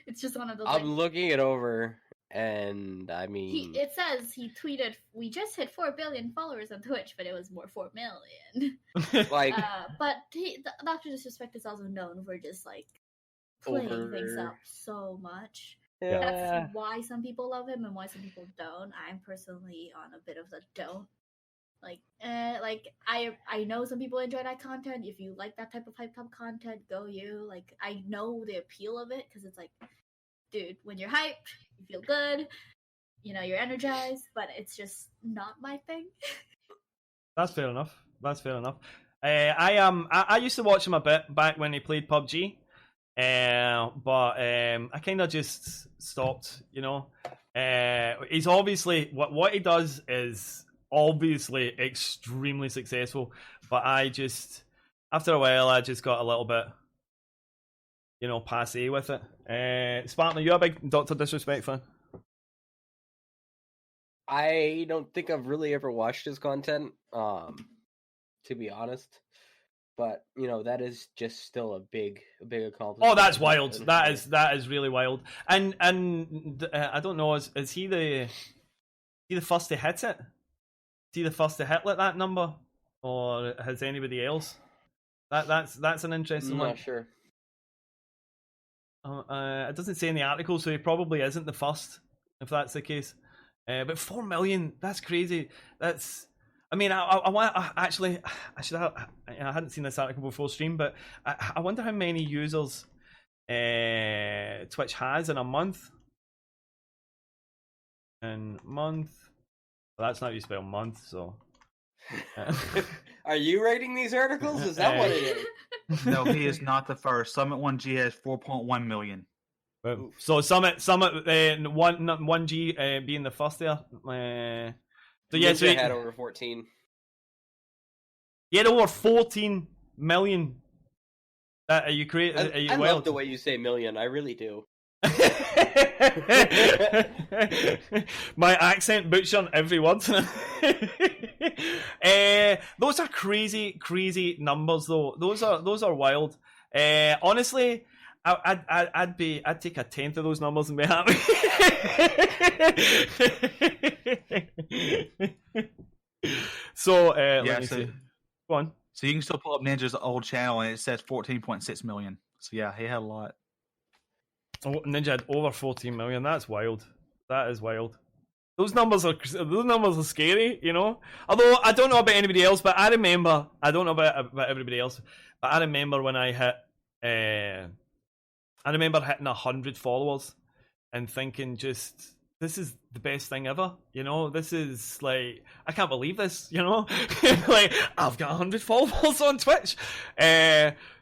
It's just one of those. I'm looking it over, and I mean, it says he tweeted, "We just hit 4 billion followers on Twitch, but it was more 4 million." Like, but Dr. Disrespect is also known for just like playing things up so much. Yeah. That's why some people love him and why some people don't. I'm personally on a bit of the don't. Like I know some people enjoy that content. If you like that type of hyped up content, go you. Like, I know the appeal of it, because it's like, dude, when you're hyped, you feel good, you're energized, but it's just not my thing. That's fair enough. I used to watch him a bit back when he played PUBG. But I kind of just stopped, He's obviously what he does is obviously extremely successful, but after a while I just got a little bit, passé with it. Spartan, are you a big Dr. Disrespect fan? I don't think I've really ever watched his content, to be honest. But that is just still a big accomplishment. Oh, that's wild. That is really wild. And I don't know. Is he the first to hit it? Is he the first to hit like that number, or has anybody else? That's an interesting one. I'm not sure. It doesn't say in the article, so he probably isn't the first, if that's the case. But 4 million, that's crazy. I mean, I hadn't seen this article before stream, but I wonder how many users Twitch has in a month. Well, that's not how you spell month, so. Are you writing these articles? Is that what it is? No, he is not the first. Summit 1G has 4.1 million. So Summit 1G being the first there. So yeah, so he had over 14. He had over 14 million. Are you crazy? I love the way you say million. I really do. My accent butchering every word. Those are crazy numbers, though. Those are wild. Honestly, I'd take a tenth of those numbers and be happy. So let me see. Go on. So you can still pull up Ninja's old channel and it says 14.6 million. So yeah, he had a lot. Oh, Ninja had over 14 million. That's wild. That is wild. Those numbers are scary, you know. Although I don't know about anybody else, but I remember. I don't know about everybody else, but I remember when I hit. I remember hitting 100 followers and thinking, just this is the best thing ever. You know, this is like I can't believe this. You know, like I've got 100 followers on Twitch.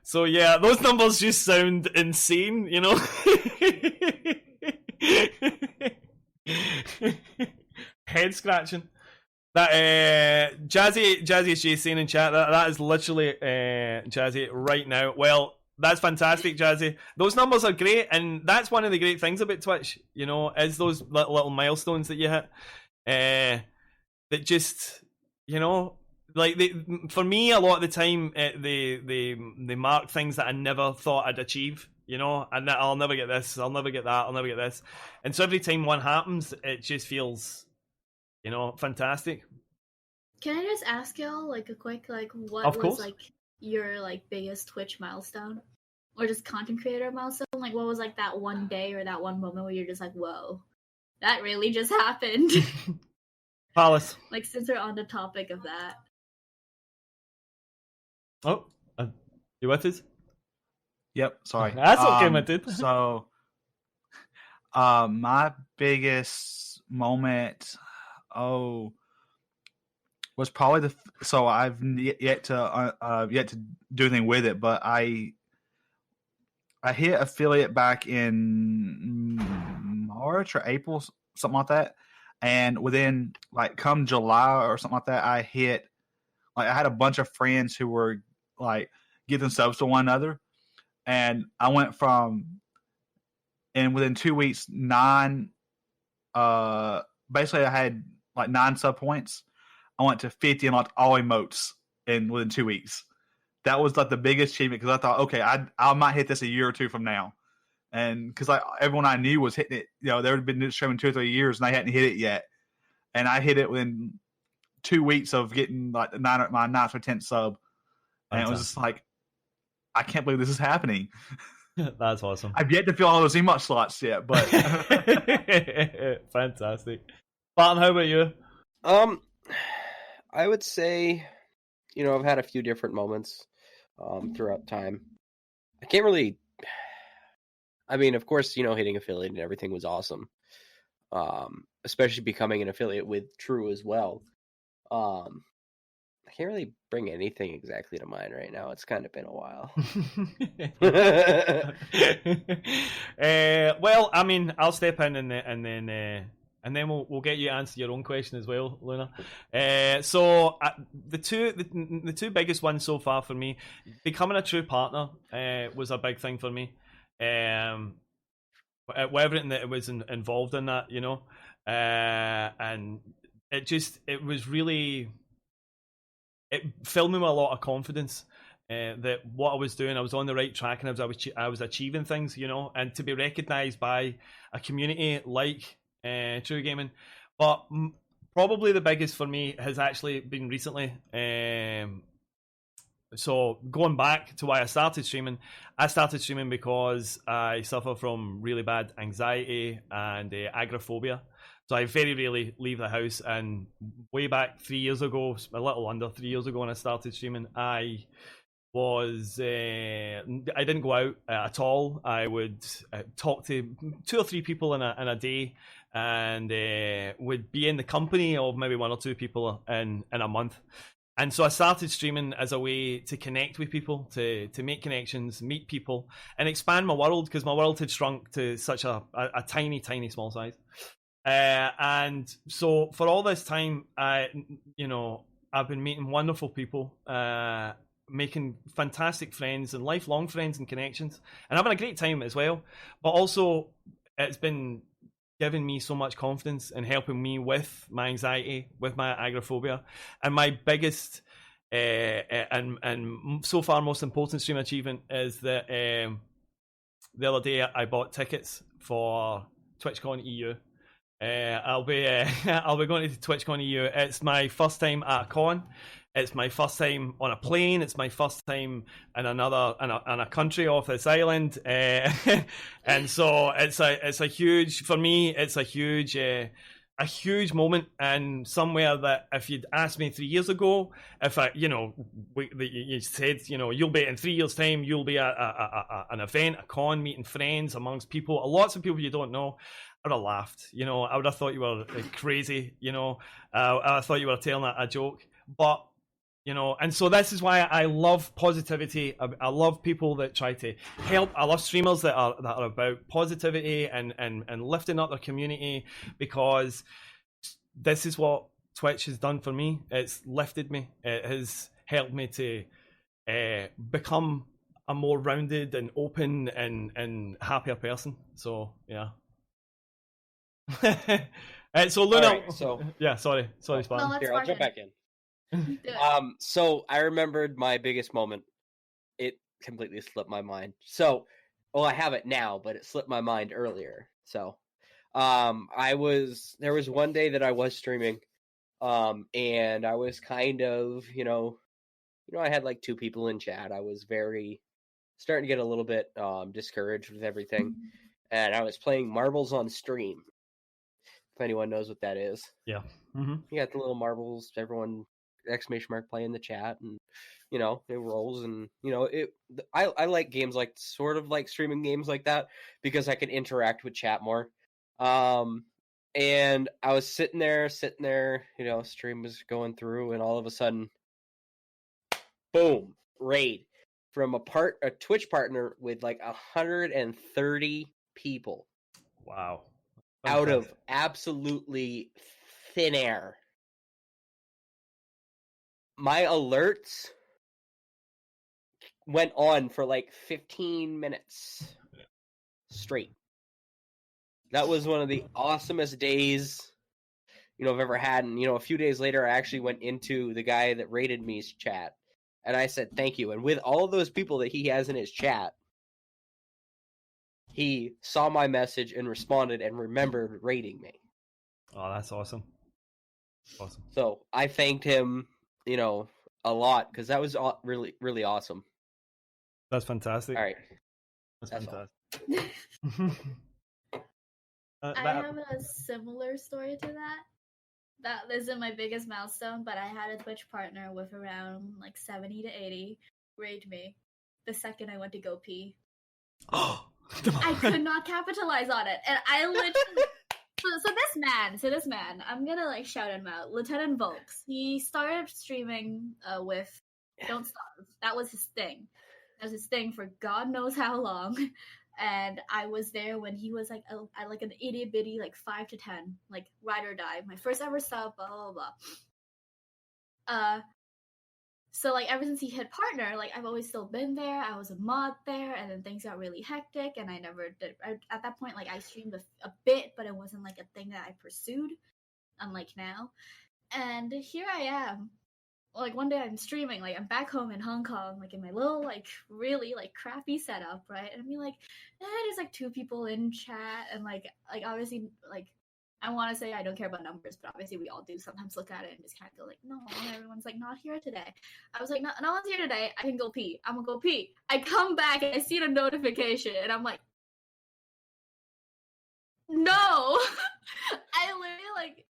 So yeah, those numbers just sound insane. You know. Head scratching. That Jazzy is just saying in chat that is literally Jazzy right now. Well, that's fantastic, Jazzy. Those numbers are great, and that's one of the great things about Twitch. You know, is those little milestones that you hit. That just, you know, like for me, a lot of the time, they mark things that I never thought I'd achieve. You know, and I'll never get this, I'll never get that, I'll never get this. And so every time one happens, it just feels, you know, fantastic. Can I just ask y'all like a quick what was like your like biggest Twitch milestone? Or just content creator milestone? Like what was like that one day or that one moment where you're just like, whoa, that really just happened? Pallas. Like since we're on the topic of that. Oh, you with us? Yep, sorry. That's okay, my dude. So, my biggest moment, was probably so I've yet to do anything with it, but I hit affiliate back in March or April, something like that, and within like come July or something like that, I had a bunch of friends who were like giving subs to one another. And I went from, and within 2 weeks, basically I had like 9 sub points. I went to 50 and like all emotes within 2 weeks. That was like the biggest achievement because I thought, okay, I might hit this a year or two from now. And because like everyone I knew was hitting it, you know, they had been streaming 2 or 3 years and I hadn't hit it yet. And I hit it within 2 weeks of getting like my 9th or 10th sub. And it was just like, I can't believe this is happening. That's awesome. I've yet to fill all those emote slots yet, but fantastic. Spartan, how about you? I would say, you know, I've had a few different moments throughout time. I can't really. I mean, of course, you know, hitting affiliate and everything was awesome. Especially becoming an affiliate with Tru as well. I can't really bring anything exactly to mind right now. It's kind of been a while. Well, I mean, I'll step in and then we'll get you to answer your own question as well, Luna. So the two biggest ones so far for me, becoming a Tru partner was a big thing for me. With everything that was involved in that, you know, and it was really. It filled me with a lot of confidence that what I was doing, I was on the right track, and I was achieving things, you know, and to be recognised by a community like TRUgaming. But probably the biggest for me has actually been recently. So going back to why I started streaming because I suffer from really bad anxiety and agoraphobia. So I very rarely leave the house, and way back 3 years ago, a little under 3 years ago when I started streaming, I didn't go out at all. I would talk to 2 or 3 people in a day, and would be in the company of maybe 1 or 2 people in a month. And so I started streaming as a way to connect with people, to make connections, meet people, and expand my world, because my world had shrunk to such a tiny, tiny small size. And so for all this time, I've been meeting wonderful people, making fantastic friends and lifelong friends and connections, and having a great time as well. But also, it's been giving me so much confidence and helping me with my anxiety, with my agoraphobia. And my biggest and so far most important stream achievement is that the other day I bought tickets for TwitchCon EU. I'll be going to TwitchCon EU. It's my first time at a con. It's my first time on a plane. It's my first time in a country off this island, and so it's a huge, for me. It's a huge moment, and somewhere that if you'd asked me 3 years ago, if you said, you'll be in 3 years' time, you'll be at an event, a con, meeting friends amongst people, lots of people you don't know, I would have laughed. I would have thought you were crazy. I thought you were telling a joke, but. And so this is why I love positivity. I love people that try to help. I love streamers that are about positivity and lifting up their community, because this is what Twitch has done for me. It's lifted me. It has helped me to become a more rounded and open and happier person. So yeah. So Luna, right, so yeah, sorry, Spartan. No, here, I'll jump back in. Do it. So I remembered my biggest moment. It completely slipped my mind. So, well, I have it now, but it slipped my mind earlier. So, there was one day that I was streaming, and I was kind of, I had like 2 people in chat. I was starting to get a little bit discouraged with everything, and I was playing marbles on stream. If anyone knows what that is, Yeah, mm-hmm. You got the little marbles. Everyone. Exclamation mark play in the chat, and it rolls, and I like games like sort of like streaming games like that, because I can interact with chat more. And I was sitting there, stream was going through, and all of a sudden, boom, raid from a Twitch partner with like 130 people. Wow. Out of absolutely thin air. My alerts went on for like 15 minutes straight. That was one of the awesomest days, I've ever had. And, a few days later, I actually went into the guy that rated me's chat, and I said, thank you. And with all of those people that he has in his chat, he saw my message and responded and remembered rating me. Oh, that's awesome. Awesome. So I thanked him, a lot, because that was really, really awesome. That's fantastic. All right. That's fantastic. I have a similar story to that. That isn't my biggest milestone, but I had a Twitch partner with around like 70 to 80 raid me the second I went to go pee. Oh, I could not capitalize on it, and I literally. So this man, I'm gonna shout him out, Lieutenant Volks. He started streaming with Don't Starve. That was his thing. That was his thing for God knows how long. And I was there when he was like an itty bitty 5 to 10, ride or die. My first ever sub, blah blah blah. So ever since he hit partner, I've always still been there. I was a mod there, and then things got really hectic, and I never did. At that point, I streamed a bit, but it wasn't a thing that I pursued, unlike now. And here I am. One day I'm streaming, I'm back home in Hong Kong, in my little really crappy setup, right? And I'm there's 2 people in chat, and obviously I want to say I don't care about numbers, but obviously we all do sometimes look at it and just kind of go no, everyone's not here today. I was no one's here today. I can go pee. I'm gonna go pee. I come back and I see the notification and I'm no. I literally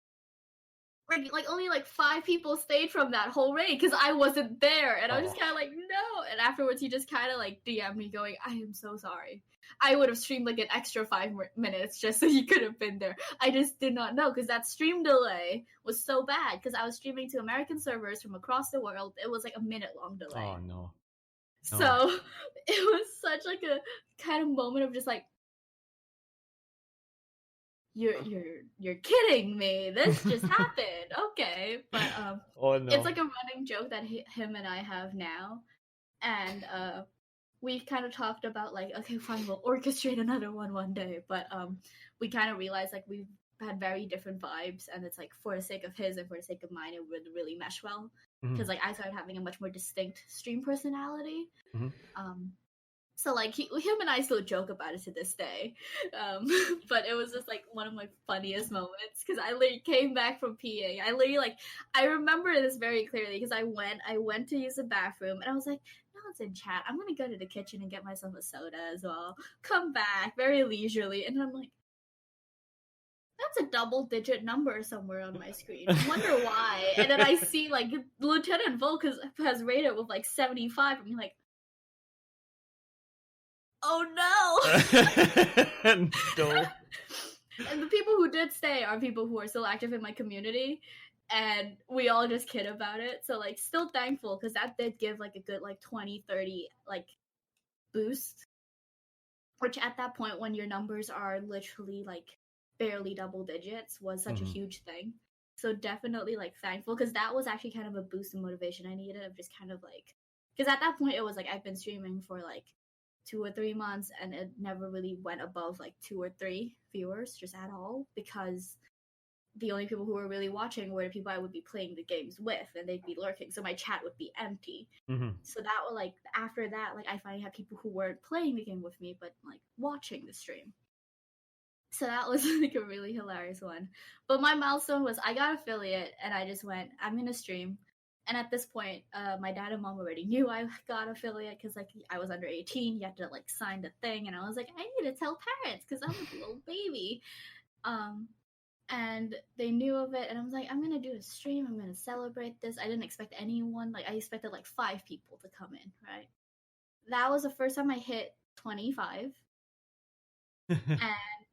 only 5 people stayed from that whole raid because I wasn't there, and I was just kind of no. And afterwards, he just kind of DM me going, "I am so sorry. I would have streamed an extra 5 minutes just so you could have been there. I just did not know because that stream delay was so bad because I was streaming to American servers from across the world. It was a minute-long delay. Oh no. So it was such a kind of moment of just You're kidding me. This just happened. Okay. But oh, no. It's a running joke that him and I have now. And we've kind of talked about okay, fine, we'll orchestrate another one day. But we kind of realized we've had very different vibes, and it's for the sake of his and for the sake of mine, it would really mesh well. Because I started having a much more distinct stream personality. Mm-hmm. So like him and I still joke about it to this day, but it was just like one of my funniest moments because I literally came back from peeing. I remember this very clearly because I went to use the bathroom and I was like, no one's in chat. I'm gonna go to the kitchen and get myself a soda as well. Come back very leisurely, and I'm like, that's a double-digit number somewhere on my screen. I wonder why. And then I see like Lieutenant Volk has rated with like 75. I'm like, oh no! No. And the people who did stay are people who are still active in my community, and we all just kid about it. So like, still thankful because that did give like a good like 20, 30 like boost. Which at that point, when your numbers are literally like barely double digits, was such a huge thing. So definitely like thankful because that was actually kind of a boost in motivation I needed of just kind of like, because at that point it was like I've been streaming for like 2 or 3 months and it never really went above like 2 or 3 viewers just at all because the only people who were really watching were the people I would be playing the games with and they'd be lurking, so my chat would be empty. So that was like, after that, like I finally had people who weren't playing the game with me but like watching the stream. So that was like a really hilarious one. But my milestone was I got affiliate and I just went, I'm gonna stream. And at this point, my dad and mom already knew I got affiliate because like I was under 18. You had to like sign the thing, and I was like, I need to tell parents because I'm a little baby. And they knew of it, and I was like, I'm gonna do a stream. I'm gonna celebrate this. I didn't expect anyone. Like I expected like 5 people to come in. Right. That was the first time I hit 25, and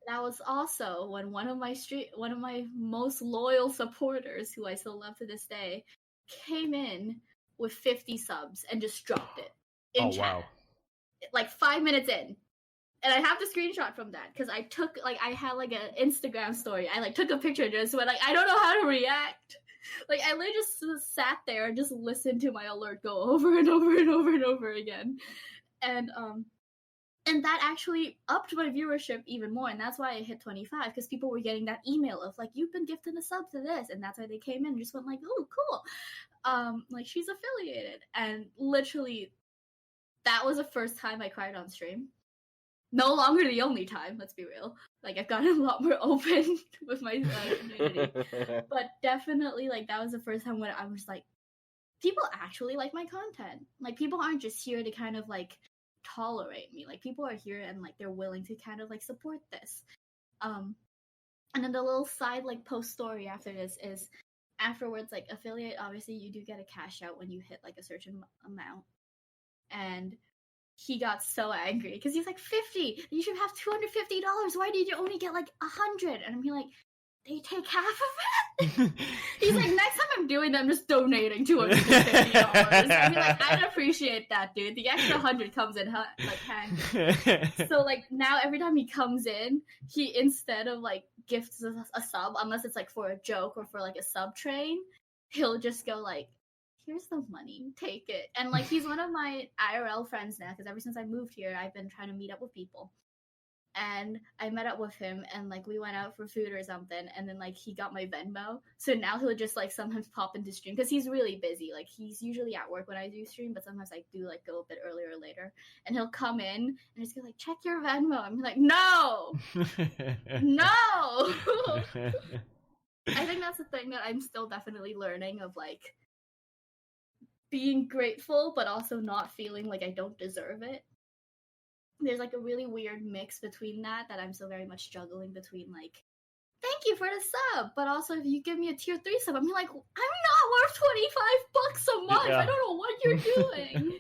that was also when one of my most loyal supporters, who I still love to this day, came in with 50 subs and just dropped it in chat. Wow. Like 5 minutes in. And I have the screenshot from that because I had like an Instagram story. I like took a picture just went like, I don't know how to react. Like I literally just sat there and just listened to my alert go over and over and over and over again. And that actually upped my viewership even more, and that's why I hit 25, because people were getting that email of, like, you've been gifted a sub to this, and that's why they came in and just went like, oh, cool. Like, she's affiliated. And literally, that was the first time I cried on stream. No longer the only time, let's be real. Like, I've gotten a lot more open with my community. But definitely, like, that was the first time when I was like, people actually like my content. Like, people aren't just here to kind of, like, tolerate me. Like, people are here and like they're willing to kind of like support this. And then the little side like post story after this is afterwards, like, affiliate, obviously you do get a cash out when you hit like a certain amount, and he got so angry because he's like, 50, you should have $250, why did you only get like 100? And I'm like, they take half of it? He's like, next time I'm doing that, I'm just donating $250. I'm like, I'd appreciate that, dude. The extra 100 comes in like handy. So like now every time he comes in, he, instead of like gifts a sub, unless it's like for a joke or for like a sub train, he'll just go like, here's the money, take it. And like, he's one of my IRL friends now, because ever since I moved here, I've been trying to meet up with people. And I met up with him, and like we went out for food or something, and then like he got my Venmo, so now he'll just like sometimes pop into stream because he's really busy. Like, he's usually at work when I do stream, but sometimes I do like go a bit earlier or later, and he'll come in and just go like, check your Venmo. I'm like, no. No. I think that's the thing that I'm still definitely learning, of like being grateful but also not feeling like I don't deserve it. There's like a really weird mix between that I'm still very much struggling between, like, thank you for the sub, but also if you give me a tier 3 sub, I'm like, I'm not worth $25 a month. Yeah. I don't know what you're doing.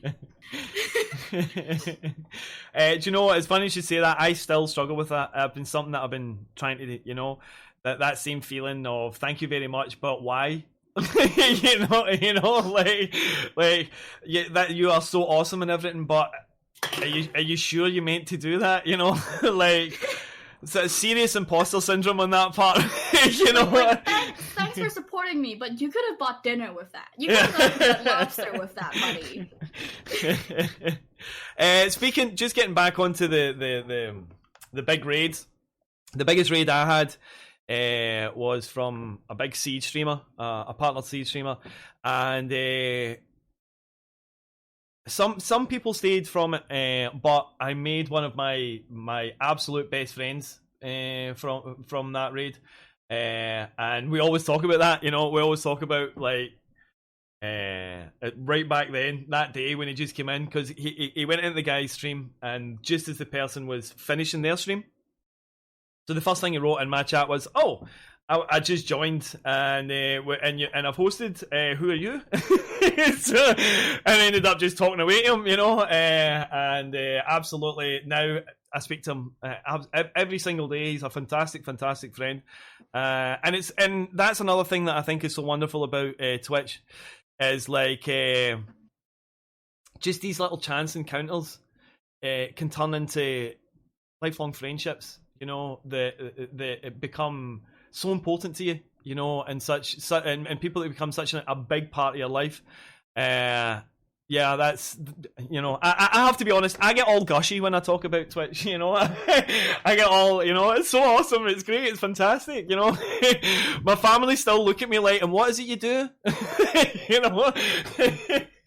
Do you know what? It's funny you should say that. I still struggle with that. It's been something that I've been trying to, you know, that same feeling of thank you very much, but why? you know, like yeah, that you are so awesome and everything, but are you sure you meant to do that? You know, like, it's a serious imposter syndrome on that part. You know, like, thanks for supporting me, but you could have bought dinner with that. You could have got lobster with that money. Speaking, just getting back onto the big raids. The biggest raid I had was from a big Siege streamer, a partner Siege streamer, and some people stayed from it, but I made one of my absolute best friends from that raid, and we always talk about that. You know, we always talk about like right back then, that day when he just came in, because he went into the guy's stream, and just as the person was finishing their stream, so the first thing he wrote in my chat was, "Oh, I just joined, and I've hosted. Who are you?" So, and I ended up just talking away to him, you know, and absolutely now I speak to him every single day. He's a fantastic friend, and that's another thing that I think is so wonderful about Twitch, is like just these little chance encounters can turn into lifelong friendships. You know, that become so important to you. You know, and and people that become such a big part of your life. Yeah, that's, you know, I have to be honest, I get all gushy when I talk about Twitch, you know. I get all, you know, it's so awesome, it's great, it's fantastic, you know. My family still look at me like, and what is it you do? You know.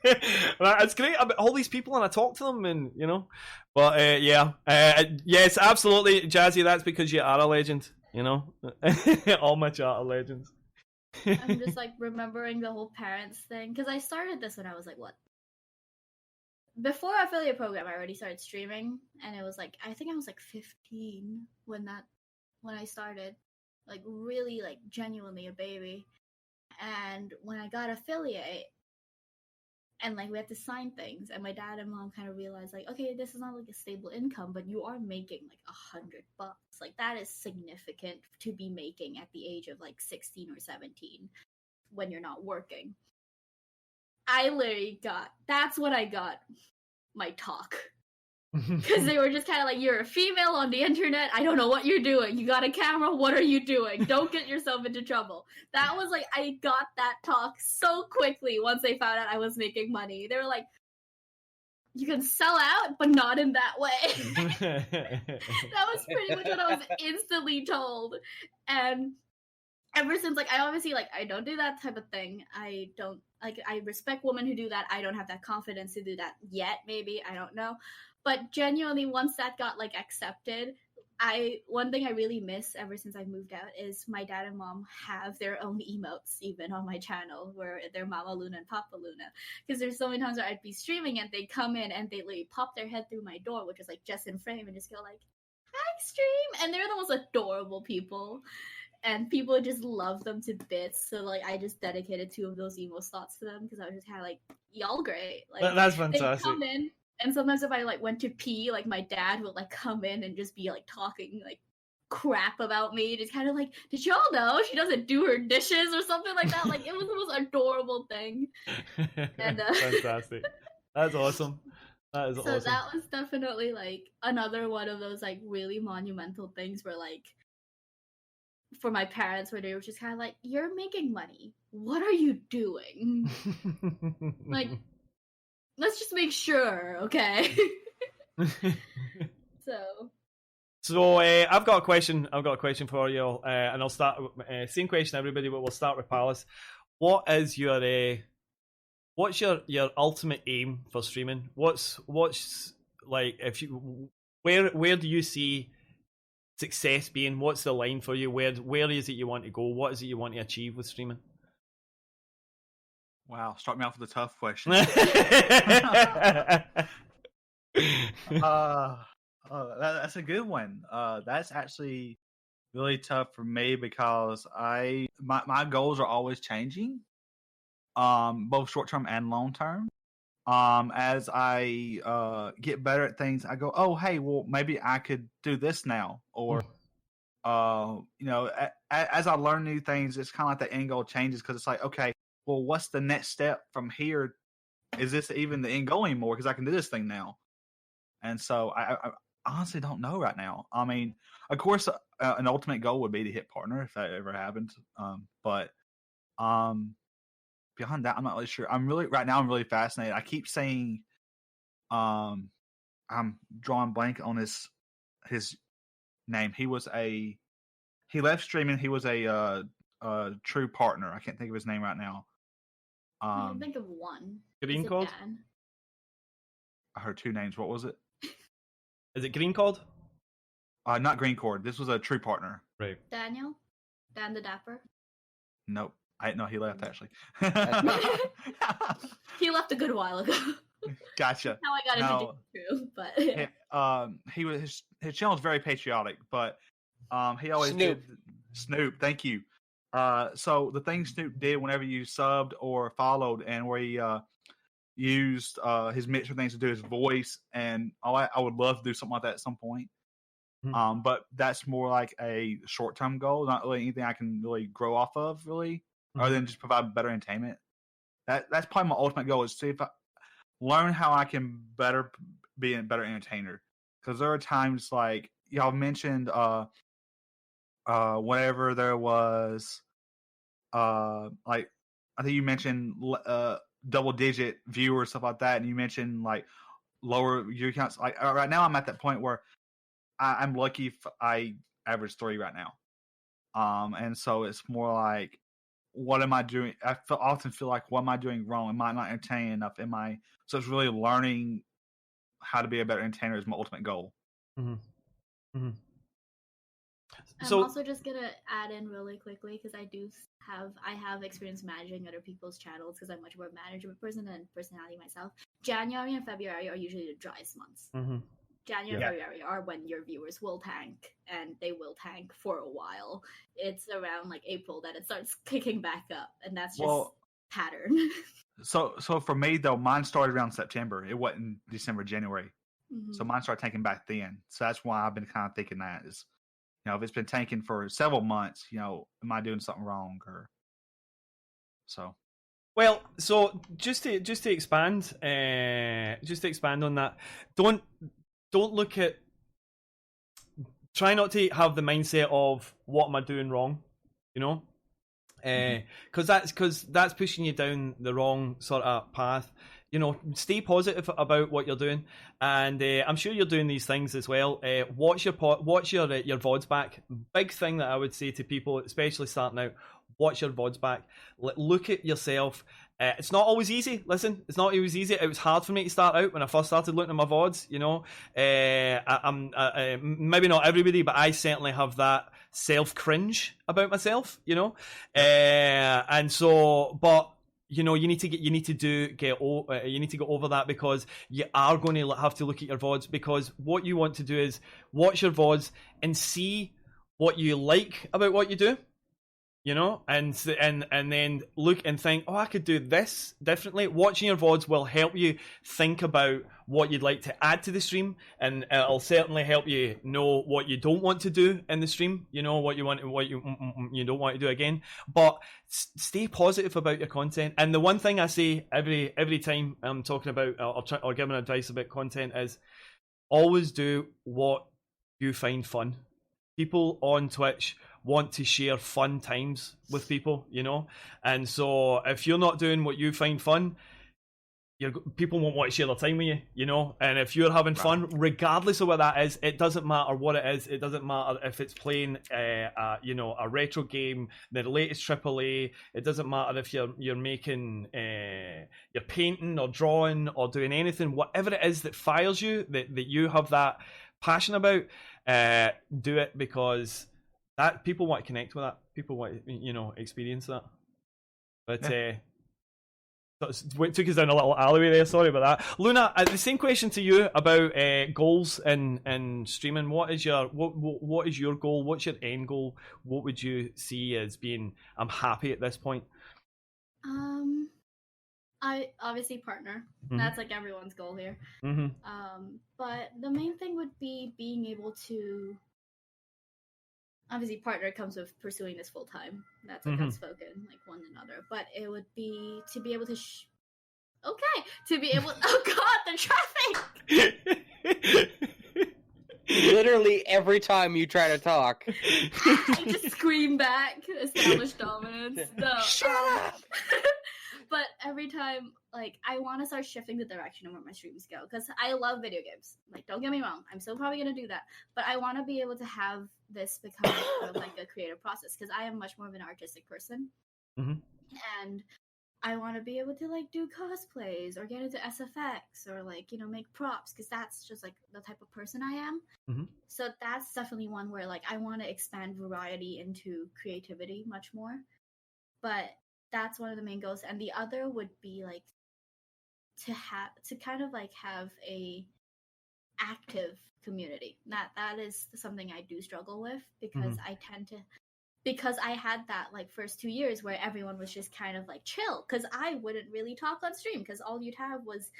It's great, all these people, and I talk to them, and you know. But yes, absolutely, Jazzy, that's because you are a legend, you know. All my chat are legends. I'm just like remembering the whole parents thing, because I started this when I was like, what? Before affiliate program, I already started streaming, and it was like, I think I was like 15 when I started, like really like genuinely a baby. And when I got affiliate, and like we had to sign things, and my dad and mom kind of realized like, okay, this is not like a stable income, but you are making like $100. Like that is significant to be making at the age of like 16 or 17 when you're not working. I literally that's what I got my talk. Because they were just kind of like, you're a female on the internet, I don't know what you're doing, you got a camera, what are you doing, don't get yourself into trouble. That was like, I got that talk so quickly once they found out I was making money. They were like, you can sell out, but not in that way. That was pretty much what I was instantly told. And ever since, like, I obviously, like, I don't do that type of thing. I don't, like, I respect women who do that. I don't have that confidence to do that yet, maybe. I don't know. But genuinely, once that got, like, accepted, one thing I really miss ever since I moved out is my dad and mom have their own emotes even on my channel, where they're Mama Luna and Papa Luna. Because there's so many times where I'd be streaming and they'd come in and they'd like pop their head through my door, which is like just in frame, and just go like, "Hi, stream!" And they're the most adorable people. And people just love them to bits. So like I just dedicated 2 of those emo slots to them, because I was just kind of like, y'all great. Like That's fantastic. they come in, and sometimes if I like went to pee, like my dad would like come in and just be like talking like crap about me, just kind of like, did y'all know she doesn't do her dishes or something like that? Like it was the most adorable thing. And fantastic. That's awesome. That is so awesome. that was definitely like another one of those like really monumental things where like, for my parents, where they were just kind of like, you're making money, what are you doing? Like, let's just make sure, okay? So I've got a question for you all, and I'll start same question everybody, but we'll start with Pallas. What is your what's your ultimate aim for streaming? What's like, if you where do you see success being? What's the line for you? Where is it you want to go? What is it you want to achieve with streaming? Wow, start me off with a tough question. That's a good one. That's actually really tough for me, because my goals are always changing, both short term and long term. As I get better at things, I go, oh hey, well maybe I could do this now, or you know, as I learn new things, it's kind of like the end goal changes, because it's like, okay, well what's the next step from here? Is this even the end goal anymore? Because I can do this thing now. And so I honestly don't know right now. I mean, of course, an ultimate goal would be to hit partner if that ever happened. But beyond that, I'm not really sure. I'm really fascinated. I keep saying, I'm drawing blank on his name. He left streaming. He was a true partner. I can't think of his name right now. I can think of one. Green code? I heard two names. What was it? Is it Green Cord? Not Green Cord. This was a true partner. Right. Daniel? Dan the Dapper? Nope. I didn't know he left actually. He left a good while ago. Gotcha. How I got into True, but yeah. He was his channel is very patriotic, but he always Snoop. did Snoop. Thank you. So the thing Snoop did whenever you subbed or followed, and where he used his mixer things to do his voice, and I would love to do something like that at some point. But that's more like a short-term goal, not really anything I can really grow off of, really, other than just provide better entertainment. That's probably my ultimate goal, is to see if I learn how I can be a better entertainer. Because there are times like y'all mentioned, whenever there was, like I think you mentioned double-digit viewers, stuff like that, and you mentioned like lower view counts. Like right now, I'm at that point where I'm lucky if I average 3 right now. And so it's more like, what am I doing? I often feel like, what am I doing wrong? Am I not entertaining enough? So it's really learning how to be a better entertainer is my ultimate goal. I'm So also just gonna add in really quickly, because I have experience managing other people's channels, because I'm much more of a management person and personality myself. January and February are usually the driest months. January and February are when your viewers will tank, and they will tank for a while. It's around like April that it starts kicking back up, and that's just pattern. So for me though, mine started around September. It wasn't December, January. So mine started tanking back then. So that's why I've been kind of thinking that is, if it's been tanking for several months, am I doing something wrong or so? Well, so just to expand on that, don't look at, try not to have the mindset of what am I doing wrong, because that's pushing you down the wrong sort of path. Stay positive about what you're doing, and I'm sure you're doing these things as well. Watch your VODs back. Big thing that I would say to people, especially starting out, watch your VODs back. Look at yourself. It's not always easy. Listen, it's not always easy. It was hard for me to start out when I first started looking at my VODs. I'm maybe not everybody, but I certainly have that self cringe about myself. And so, but you need to get over that, because you are going to have to look at your VODs, because what you want to do is watch your VODs and see what you like about what you do. And then look and think, oh, I could do this differently. Watching your VODs will help you think about what you'd like to add to the stream, and it'll certainly help you know what you don't want to do in the stream. What you want, what you don't want to do again. But stay positive about your content. And the one thing I say every time I'm talking about or giving advice about content is, always do what you find fun. People on Twitch want to share fun times with people, and so if you're not doing what you find fun, people won't want to share their time with you, and if you're having fun, regardless of what that is, it doesn't matter what it is. It doesn't matter if it's playing a retro game, the latest AAA. It doesn't matter if you're making you're painting or drawing or doing anything, whatever it is that fires you, that you have that passion about, do it, because that people want to connect with that. People want to, experience that. But took us down a little alleyway there. Sorry about that, Luna. The same question to you about goals and streaming. What is your goal? What's your end goal? What would you see as being, I'm happy at this point? I obviously partner. That's like everyone's goal here. But the main thing would be being able to. Obviously, partner comes with pursuing this full time. That's like unspoken, like one another. But it would be to be able to. To be able. Oh God, the traffic! Literally every time you try to talk, I just scream back. Establish dominance. No. Shut up! But every time, like, I want to start shifting the direction of where my streams go, because I love video games. Like, don't get me wrong, I'm still probably going to do that. But I want to be able to have this become sort of like a creative process, because I am much more of an artistic person. And I want to be able to like do cosplays or get into SFX or like, you know, make props, because that's just like the type of person I am. Mm-hmm. So that's definitely one where like I want to expand variety into creativity much more. But that's one of the main goals. And the other would be like to kind of like have a active community. That is something I do struggle with, because I tend to, because I had that like first 2 years where everyone was just kind of like chill, because I wouldn't really talk on stream, because all you'd have was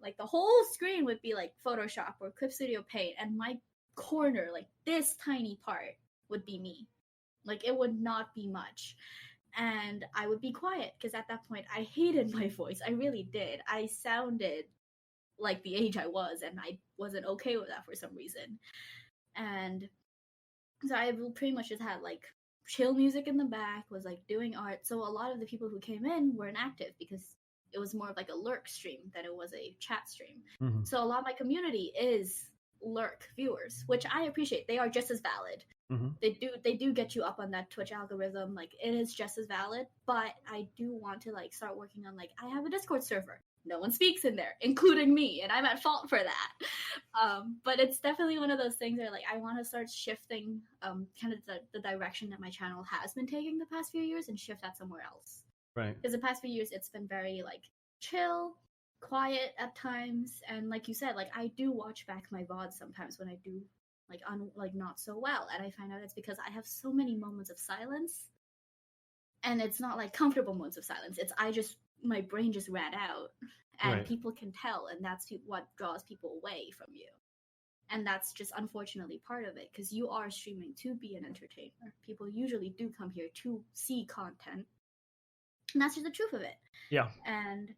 like the whole screen would be like Photoshop or Clip Studio Paint, and my corner, like this tiny part, would be me. Like it would not be much. And I would be quiet, because at that point I hated my voice. I really did. I sounded like the age I was, and I wasn't okay with that for some reason. And so I pretty much just had like chill music in the back, was like doing art. So a lot of the people who came in weren't active, because it was more of like a lurk stream than it was a chat stream. So a lot of my community is lurk viewers, which I appreciate. They are just as valid. They do get you up on that Twitch algorithm. Like it is just as valid. But I do want to like start working on, like, I have a Discord server. No one speaks in there, including me, and I'm at fault for that. But it's definitely one of those things where like I want to start shifting kind of the direction that my channel has been taking the past few years, and shift that somewhere else. Right. Because the past few years it's been very like chill, quiet at times, and like you said, like I do watch back my VODs sometimes when I do like not so well, and I find out it's because I have so many moments of silence, and it's not like comfortable moments of silence. It's my brain just ran out, and people can tell, and that's what draws people away from you. And that's just unfortunately part of it, because you are streaming to be an entertainer. People usually do come here to see content, and that's just the truth of it. Yeah. And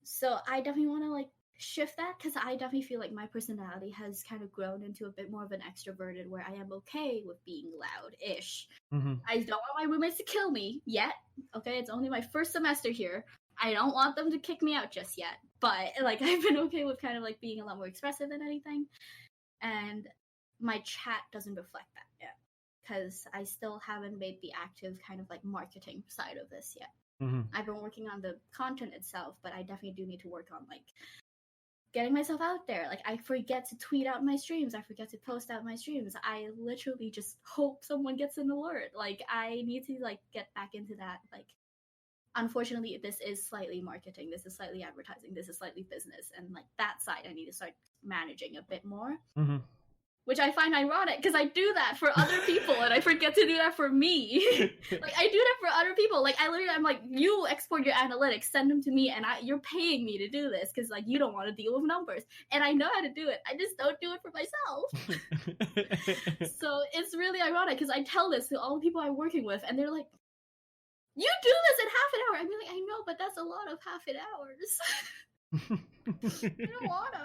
so I definitely want to like shift that, because I definitely feel like my personality has kind of grown into a bit more of an extroverted, where I am okay with being loud-ish. I don't want my roommates to kill me yet. Okay, it's only my first semester here. I don't want them to kick me out just yet. But like I've been okay with kind of like being a lot more expressive than anything. And my chat doesn't reflect that yet, because I still haven't made the active kind of like marketing side of this yet. I've been working on the content itself, but I definitely do need to work on like getting myself out there. Like I forget to tweet out my streams, I forget to post out my streams. I literally just hope someone gets an alert. Like I need to like get back into that. Like unfortunately this is slightly marketing, this is slightly advertising, this is slightly business, and like that side I need to start managing a bit more. Which I find ironic, because I do that for other people and I forget to do that for me. Like I do that for other people. Like I'm like, you export your analytics, send them to me, and you're paying me to do this, because like you don't want to deal with numbers, and I know how to do it. I just don't do it for myself. So it's really ironic, because I tell this to all the people I'm working with, and they're like, "You do this in half an hour." I'm like, I know, but that's a lot of half an hours. I don't wanna.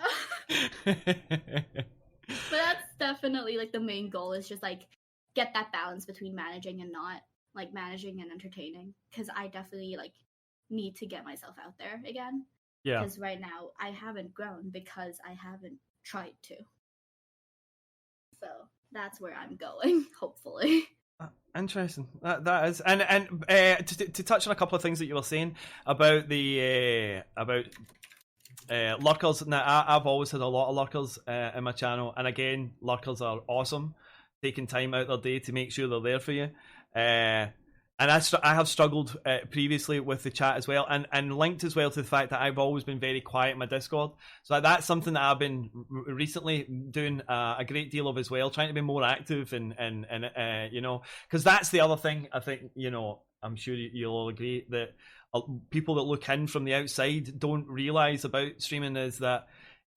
But that's definitely like the main goal, is just like get that balance between managing and not like managing and entertaining, because I definitely like need to get myself out there again. Yeah, because right now I haven't grown because I haven't tried to. So that's where I'm going, hopefully. Interesting. That is, and to touch on a couple of things that you were saying about the lurkers. Now, I've always had a lot of lurkers in my channel, and again, lurkers are awesome, taking time out of their day to make sure they're there for you. And I have struggled previously with the chat as well, and linked as well to the fact that I've always been very quiet in my Discord. So that's something that I've been recently doing a great deal of as well, trying to be more active and you know, because that's the other thing. I think, you know, I'm sure you'll all agree that people that look in from the outside don't realize about streaming is that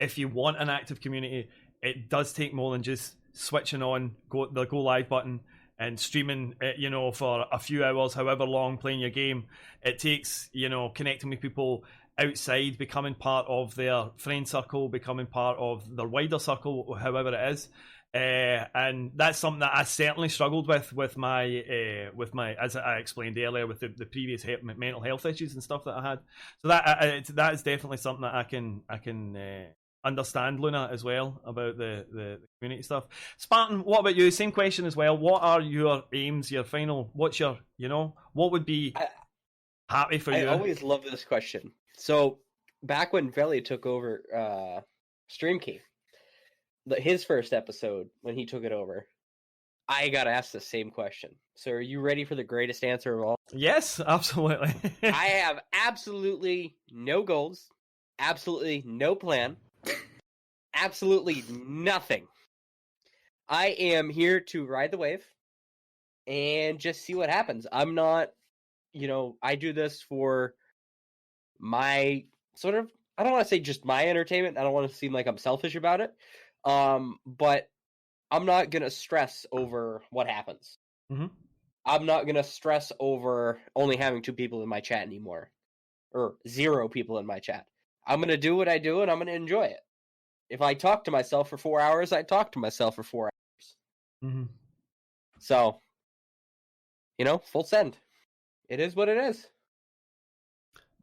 if you want an active community, it does take more than just switching on the go live button and streaming, you know, for a few hours, however long, playing your game. It takes, you know, connecting with people outside, becoming part of their friend circle, becoming part of their wider circle, however it is. And that's something that I certainly struggled with my, as I explained earlier, with the previous mental health issues and stuff that I had. So that is definitely something that I can understand, Luna, as well, about the community stuff. Spartan, what about you? Same question as well. What are your aims, your final, what's your, you know, what would be Happy for I you. always love this question. So back when Veli took over Stream Key, his first episode when he took it over, I got asked the same question. So are you ready for the greatest answer of all? Yes, absolutely. I have absolutely no goals, absolutely no plan, absolutely nothing. I am here to ride the wave and just see what happens. I'm not, I do this for my sort of, I don't want to say just my entertainment. I don't want to seem like I'm selfish about it. But I'm not going to stress over what happens. Mm-hmm. I'm not going to stress over only having 2 people in my chat anymore. Or 0 people in my chat. I'm going to do what I do, and I'm going to enjoy it. If I talk to myself for 4 hours, I talk to myself for 4 hours. Mm-hmm. So, full send. It is what it is.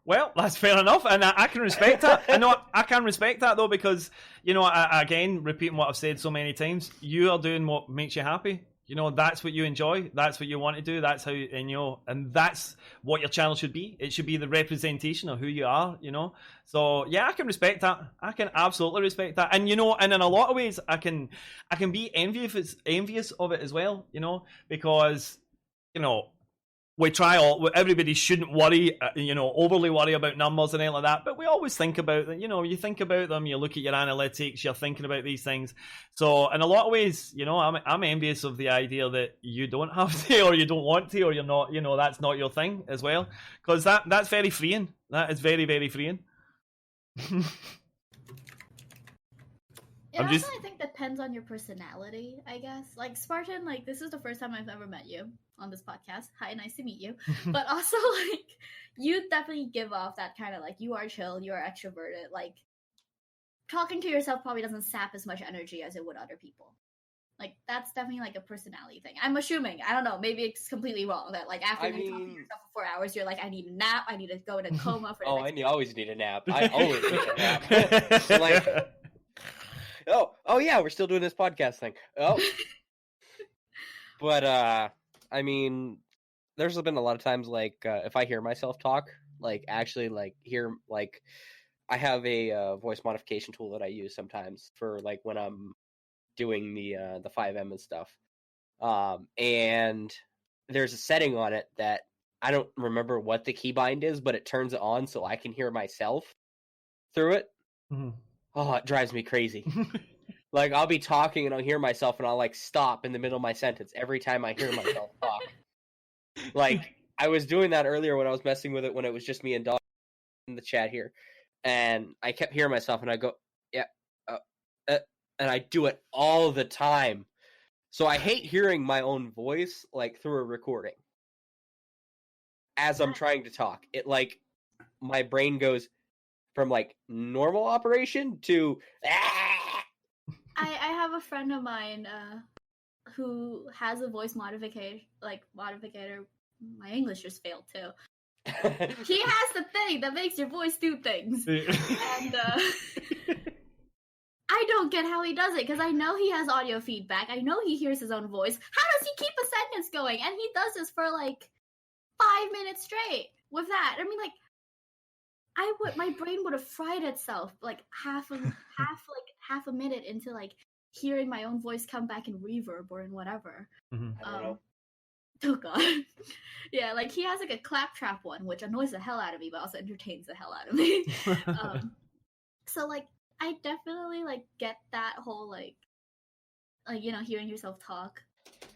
Well, that's fair enough, and I can respect that. I can respect that, though, because, again, repeating what I've said so many times, you are doing what makes you happy. That's what you enjoy. That's what you want to do. That's how, and that's what your channel should be. It should be the representation of who you are, So, yeah, I can respect that. I can absolutely respect that. And, and in a lot of ways, I can be envious of it as well, because, we everybody shouldn't worry, overly worry about numbers and anything like that, but we always think about them, you think about them, you look at your analytics, you're thinking about these things. So in a lot of ways, I'm envious of the idea that you don't have to, or you don't want to, or you're not, that's not your thing as well, because that's very freeing. That is very, very freeing. I think depends on your personality, I guess. Like Spartan, like this is the first time I've ever met you on this podcast. Hi, nice to meet you. But also, like, you definitely give off that kind of like you are chill, you are extroverted. Like talking to yourself probably doesn't sap as much energy as it would other people. Like that's definitely like a personality thing. I'm assuming. I don't know. Maybe it's completely wrong that like after you talk to yourself for 4 hours, you're like, I need a nap. I need to go in a coma for. I always need a nap. I always need a nap. Like. Oh yeah, we're still doing this podcast thing. Oh, but I mean, there's been a lot of times like if I hear myself talk, like actually like hear like I have a voice modification tool that I use sometimes for like when I'm doing the 5M and stuff, and there's a setting on it that I don't remember what the keybind is, but it turns it on so I can hear myself through it. Mm-hmm. Oh, it drives me crazy. Like, I'll be talking and I'll hear myself and I'll, like, stop in the middle of my sentence every time I hear myself talk. Like, I was doing that earlier when I was messing with it when it was just me and Dogg in the chat here. And I kept hearing myself and I go, yeah, and I do it all the time. So I hate hearing my own voice, like, through a recording. As I'm trying to talk. It, like, my brain goes from, like, normal operation to... I have a friend of mine who has a voice modificator. My English just failed too. He has the thing that makes your voice do things, and I don't get how he does it because I know he has audio feedback. I know he hears his own voice. How does he keep a sentence going? And he does this for like 5 minutes straight with that. I mean, like. My brain would have fried itself like half a minute into like hearing my own voice come back in reverb or in whatever. Mm-hmm. I don't know. Oh god. Yeah, like he has like a claptrap one, which annoys the hell out of me, but also entertains the hell out of me. So like I definitely like get that whole like hearing yourself talk,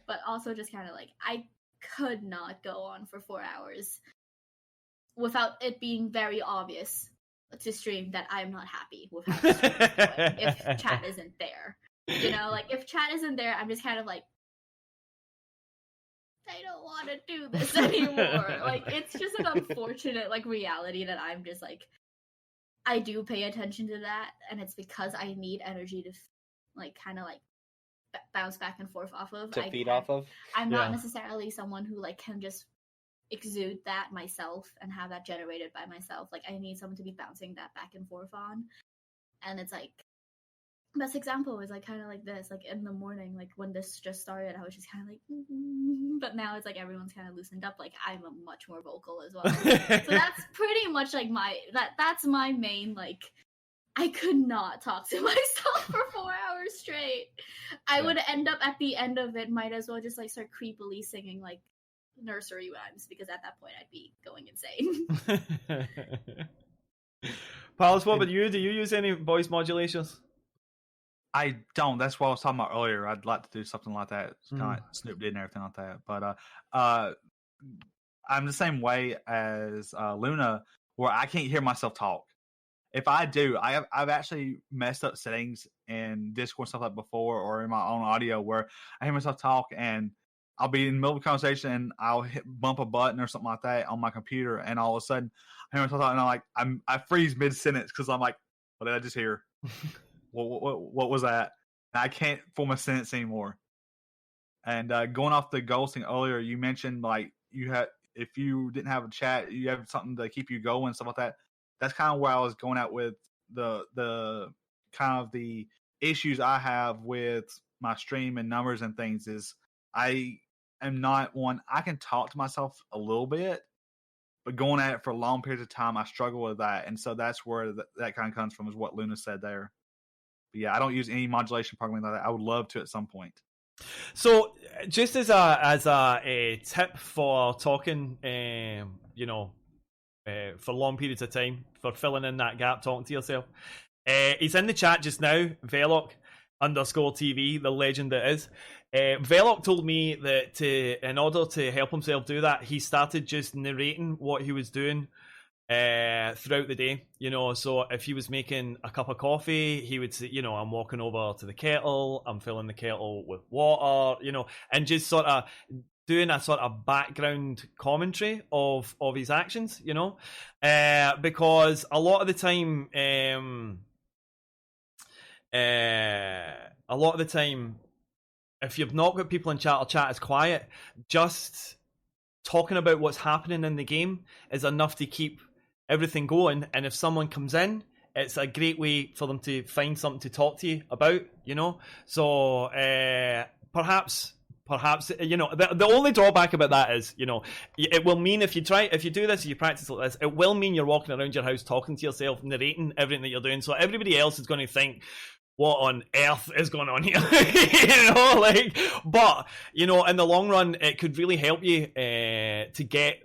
but also just kind of like I could not go on for 4 hours without it being very obvious to stream that I'm not happy with how the stream is going if chat isn't there. Like if chat isn't there, I'm just kind of like, I don't want to do this anymore. Like it's just an unfortunate like reality that I'm just like, I do pay attention to that, and it's because I need energy to like kind of like bounce back and forth off of. To feed off of. I'm not necessarily someone who like can just exude that myself and have that generated by myself. Like I need someone to be bouncing that back and forth on, and it's like best example was like kind of like this, like in the morning, like when this just started, I was just kind of like, but now it's like everyone's kind of loosened up. Like I'm a much more vocal as well. So that's pretty much like that's my main, like, I could not talk to myself for 4 hours straight. I would end up at the end of it, might as well just like start creepily singing like nursery rhymes, because at that point I'd be going insane. Pallas, what about you? Do you use any voice modulations? I don't. That's what I was talking about earlier. I'd like to do something like that. It's kind of like Snoop did and everything like that. But I'm the same way as Luna, where I can't hear myself talk. If I do, I've actually messed up settings in Discord and stuff like before, or in my own audio, where I hear myself talk and I'll be in the middle of a conversation and I'll bump a button or something like that on my computer, and all of a sudden I hear myself talk, and I freeze mid sentence because I'm like, what did I just hear? What was that? And I can't form a sentence anymore. And going off the goals thing earlier, you mentioned like if you didn't have a chat, you have something to keep you going, stuff like that. That's kind of where I was going at with the kind of the issues I have with my stream and numbers and things. Is I am not one. I can talk to myself a little bit, but going at it for long periods of time, I struggle with that. And so that's where that kind of comes from, is what Luna said there. But yeah, I don't use any modulation programming like that. I would love to at some point. So, just as a tip for talking, for long periods of time, for filling in that gap, talking to yourself, he's in the chat just now, Veloc_TV, the legend that is. Veloc told me that in order to help himself do that, he started just narrating what he was doing throughout the day. So if he was making a cup of coffee, he would say, I'm walking over to the kettle, I'm filling the kettle with water, and just sort of doing a sort of background commentary of his actions, because a lot of the time, if you've not got people in chat or chat is quiet, just talking about what's happening in the game is enough to keep everything going. And if someone comes in, it's a great way for them to find something to talk to you about, So perhaps the only drawback about that is, it will mean if you do this, if you practice like this, it will mean you're walking around your house talking to yourself, narrating everything that you're doing. So everybody else is going to think, what on earth is going on here? But in the long run, it could really help you to get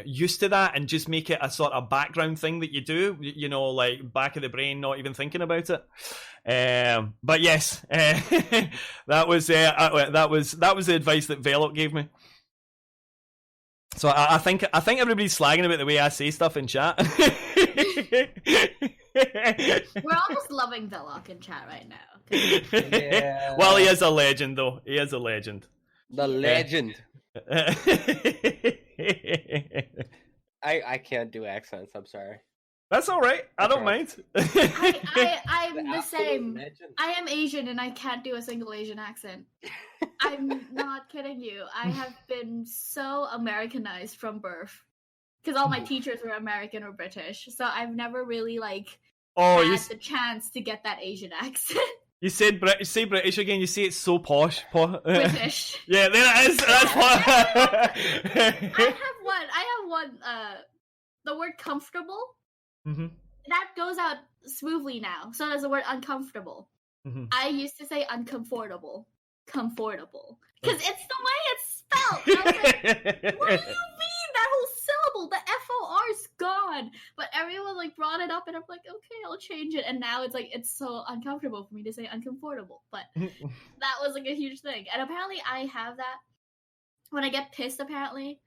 used to that and just make it a sort of background thing that you do, like back of the brain, not even thinking about it. But yes, that was the advice that Veloc gave me. So I think everybody's slagging about the way I say stuff in chat. We're all just loving Veloc in chat right now. Yeah. Well, he is a legend, though. He is a legend. The legend. I can't do accents. I'm sorry. That's all right. I don't mind. I'm the same. Legend. I am Asian and I can't do a single Asian accent. I'm not kidding you. I have been so Americanized from birth. Because all my teachers were American or British. So I've never really, had the chance to get that Asian accent. You said British. Say British again. You say it's so posh. British. Yeah, there it is. That's what. I have one. The word comfortable. Mm-hmm. That goes out smoothly now. So does the word uncomfortable. Mm-hmm. I used to say uncomfortable. Comfortable. Because it's the way it's spelled. I was like, what do you mean? That whole syllable, the FOR's gone. But everyone brought it up and I'm like, okay, I'll change it. And now it's so uncomfortable for me to say uncomfortable. But that was a huge thing. And apparently I have that when I get pissed, apparently.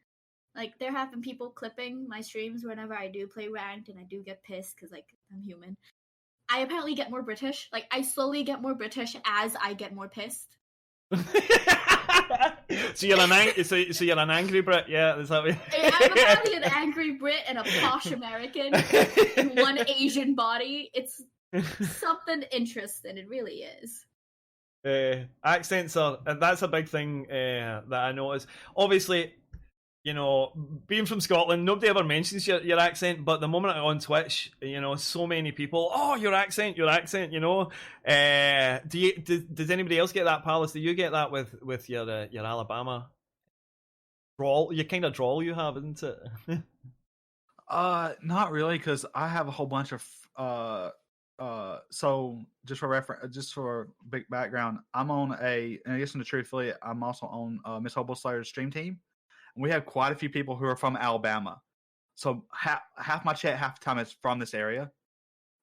There have been people clipping my streams whenever I do play ranked and I do get pissed because, I'm human. I apparently get more British. I slowly get more British as I get more pissed. So you're an angry Brit, yeah? Is that what... I'm apparently an angry Brit and a posh American in one Asian body. It's something interesting. It really is. Accents that's a big thing that I notice. Obviously, being from Scotland, nobody ever mentions your accent, but the moment I'm on Twitch, so many people, oh, your accent, does anybody else get that, Palace? Do you get that with your Alabama drawl? You kind of drawl you have, isn't it? Not really, because I have a whole bunch of so just for reference, just for big background, I'm on in addition to True Affiliate, I'm also on Miss Hobo Slayer's stream team. And we have quite a few people who are from Alabama. So half my chat, half the time is from this area.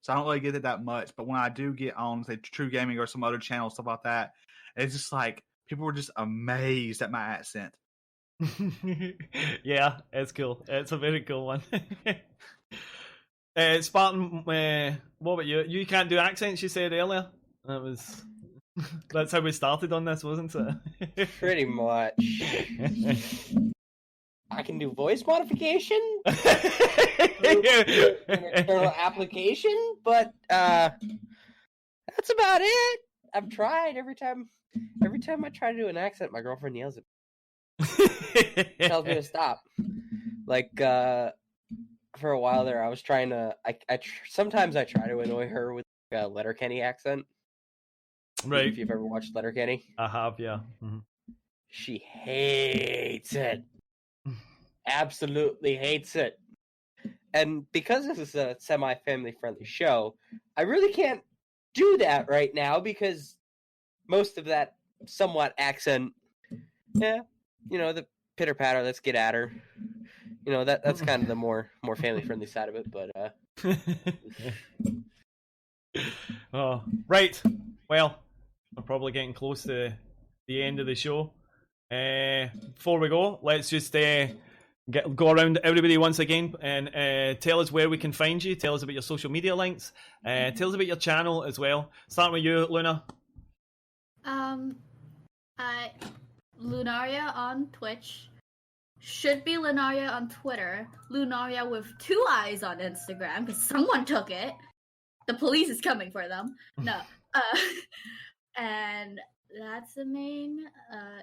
So I don't really get it that much. But when I do get on, say, TRUgaming or some other channel, stuff like that, it's just like people were just amazed at my accent. Yeah, it's cool. It's a very cool one. Spartan, what about you? You can't do accents, you said earlier. That's how we started on this, wasn't it? Pretty much. I can do voice modification through an external application, but that's about it. I've tried every time I try to do an accent, my girlfriend yells at me. Tells me to stop. Like for a while there, I was trying to. Sometimes I try to annoy her with a Letterkenny accent. Right. If you've ever watched Letterkenny, I have, yeah. Mm-hmm. She hates it. Absolutely hates it. And because this is a semi-family friendly show, I really can't do that right now because most of that somewhat accent, the pitter patter, let's get at her. That's kind of the more family friendly side of it, but Oh, right. Well, we're probably getting close to the end of the show. Before we go, let's just go around everybody once again and tell us where we can find you. Tell us about your social media links. Tell us about your channel as well. Starting with you, Luna. Lunaria on Twitch. Should be Lunaria on Twitter. Lunauria with 2 eyes on Instagram because someone took it. The police is coming for them. No. And that's the main.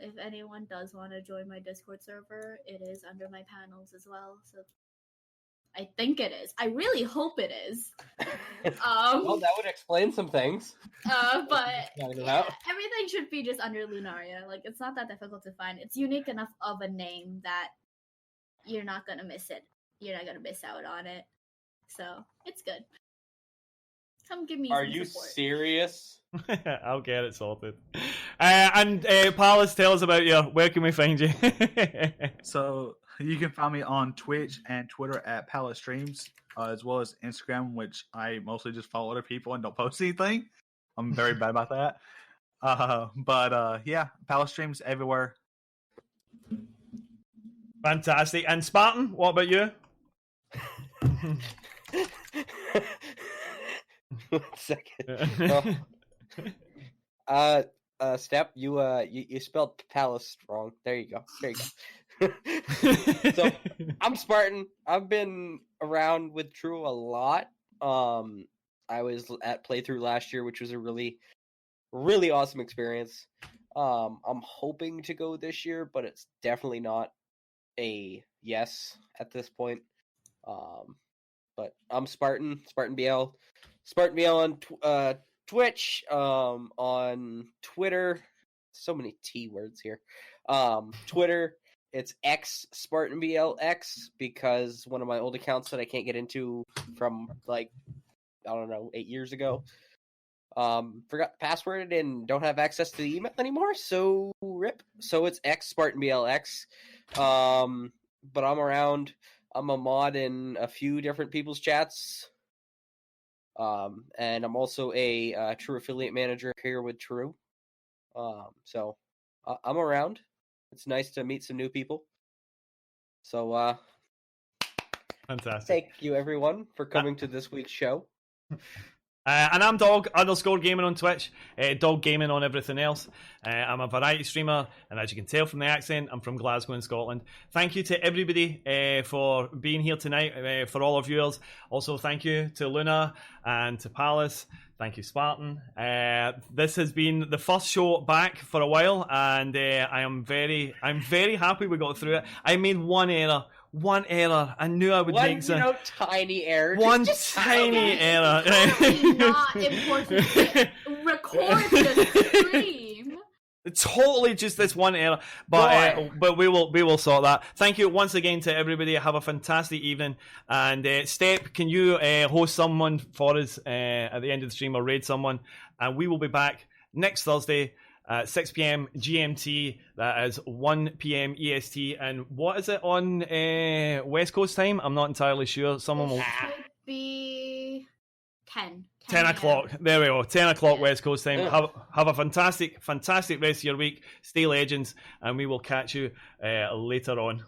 If anyone does want to join my Discord server, it is under my panels as well. So I think it is. I really hope it is. Well, that would explain some things. But yeah, everything should be just under Lunaria. Like, it's not that difficult to find. It's unique enough of a name that you're not gonna miss it. You're not gonna miss out on it. So it's good. Come give me. Are some you support. serious? I'll get it sorted. And Palace, tell us about you. Where can we find you? So you can find me on Twitch and Twitter at PallasStreams, as well as Instagram, which I mostly just follow other people and don't post anything. I'm very bad about that. But yeah, PallasStreams everywhere. Fantastic. And Spartan, what about you? 1 second. Step, you spelled Palace wrong. There you go. So I'm Spartan. I've been around with True a lot. I was at playthrough last year, which was a really, really awesome experience. I'm hoping to go this year, but it's definitely not a yes at this point. But I'm SpartanBL on Twitch, on Twitter. So many T words here. Twitter, it's X SpartanBL X, because one of my old accounts that I can't get into from 8 years ago. Forgot the password and don't have access to the email anymore, so rip. So it's X SpartanBL X. But I'm around. I'm a mod in a few different people's chats. And I'm also a True affiliate manager here with True. So I'm around. It's nice to meet some new people. So fantastic. Thank you everyone for coming to this week's show. And I'm Dogg_gaming on Twitch, Dogg Gaming on everything else. I'm a variety streamer, and as you can tell from the accent, I'm from Glasgow in Scotland. Thank you to everybody for being here tonight, for all our viewers. Also, thank you to Luna and to Pallas. Thank you, Spartan. This has been the first show back for a while, and I'm very happy we got through it. I made one error. I knew I would make some. Tiny error. One tiny error. Not important. Record the stream. Totally, just this one error, but we will sort that. Thank you once again to everybody. Have a fantastic evening, and Step, can you host someone for us at the end of the stream or raid someone, and we will be back next Thursday. 6 p.m. GMT, that is 1 p.m. EST, and what is it on West Coast time? I'm not entirely sure. Someone will... It should be 10. 10 o'clock. There we go. 10 o'clock West Coast time. Yeah. Have a fantastic rest of your week. Stay legends, and we will catch you later on.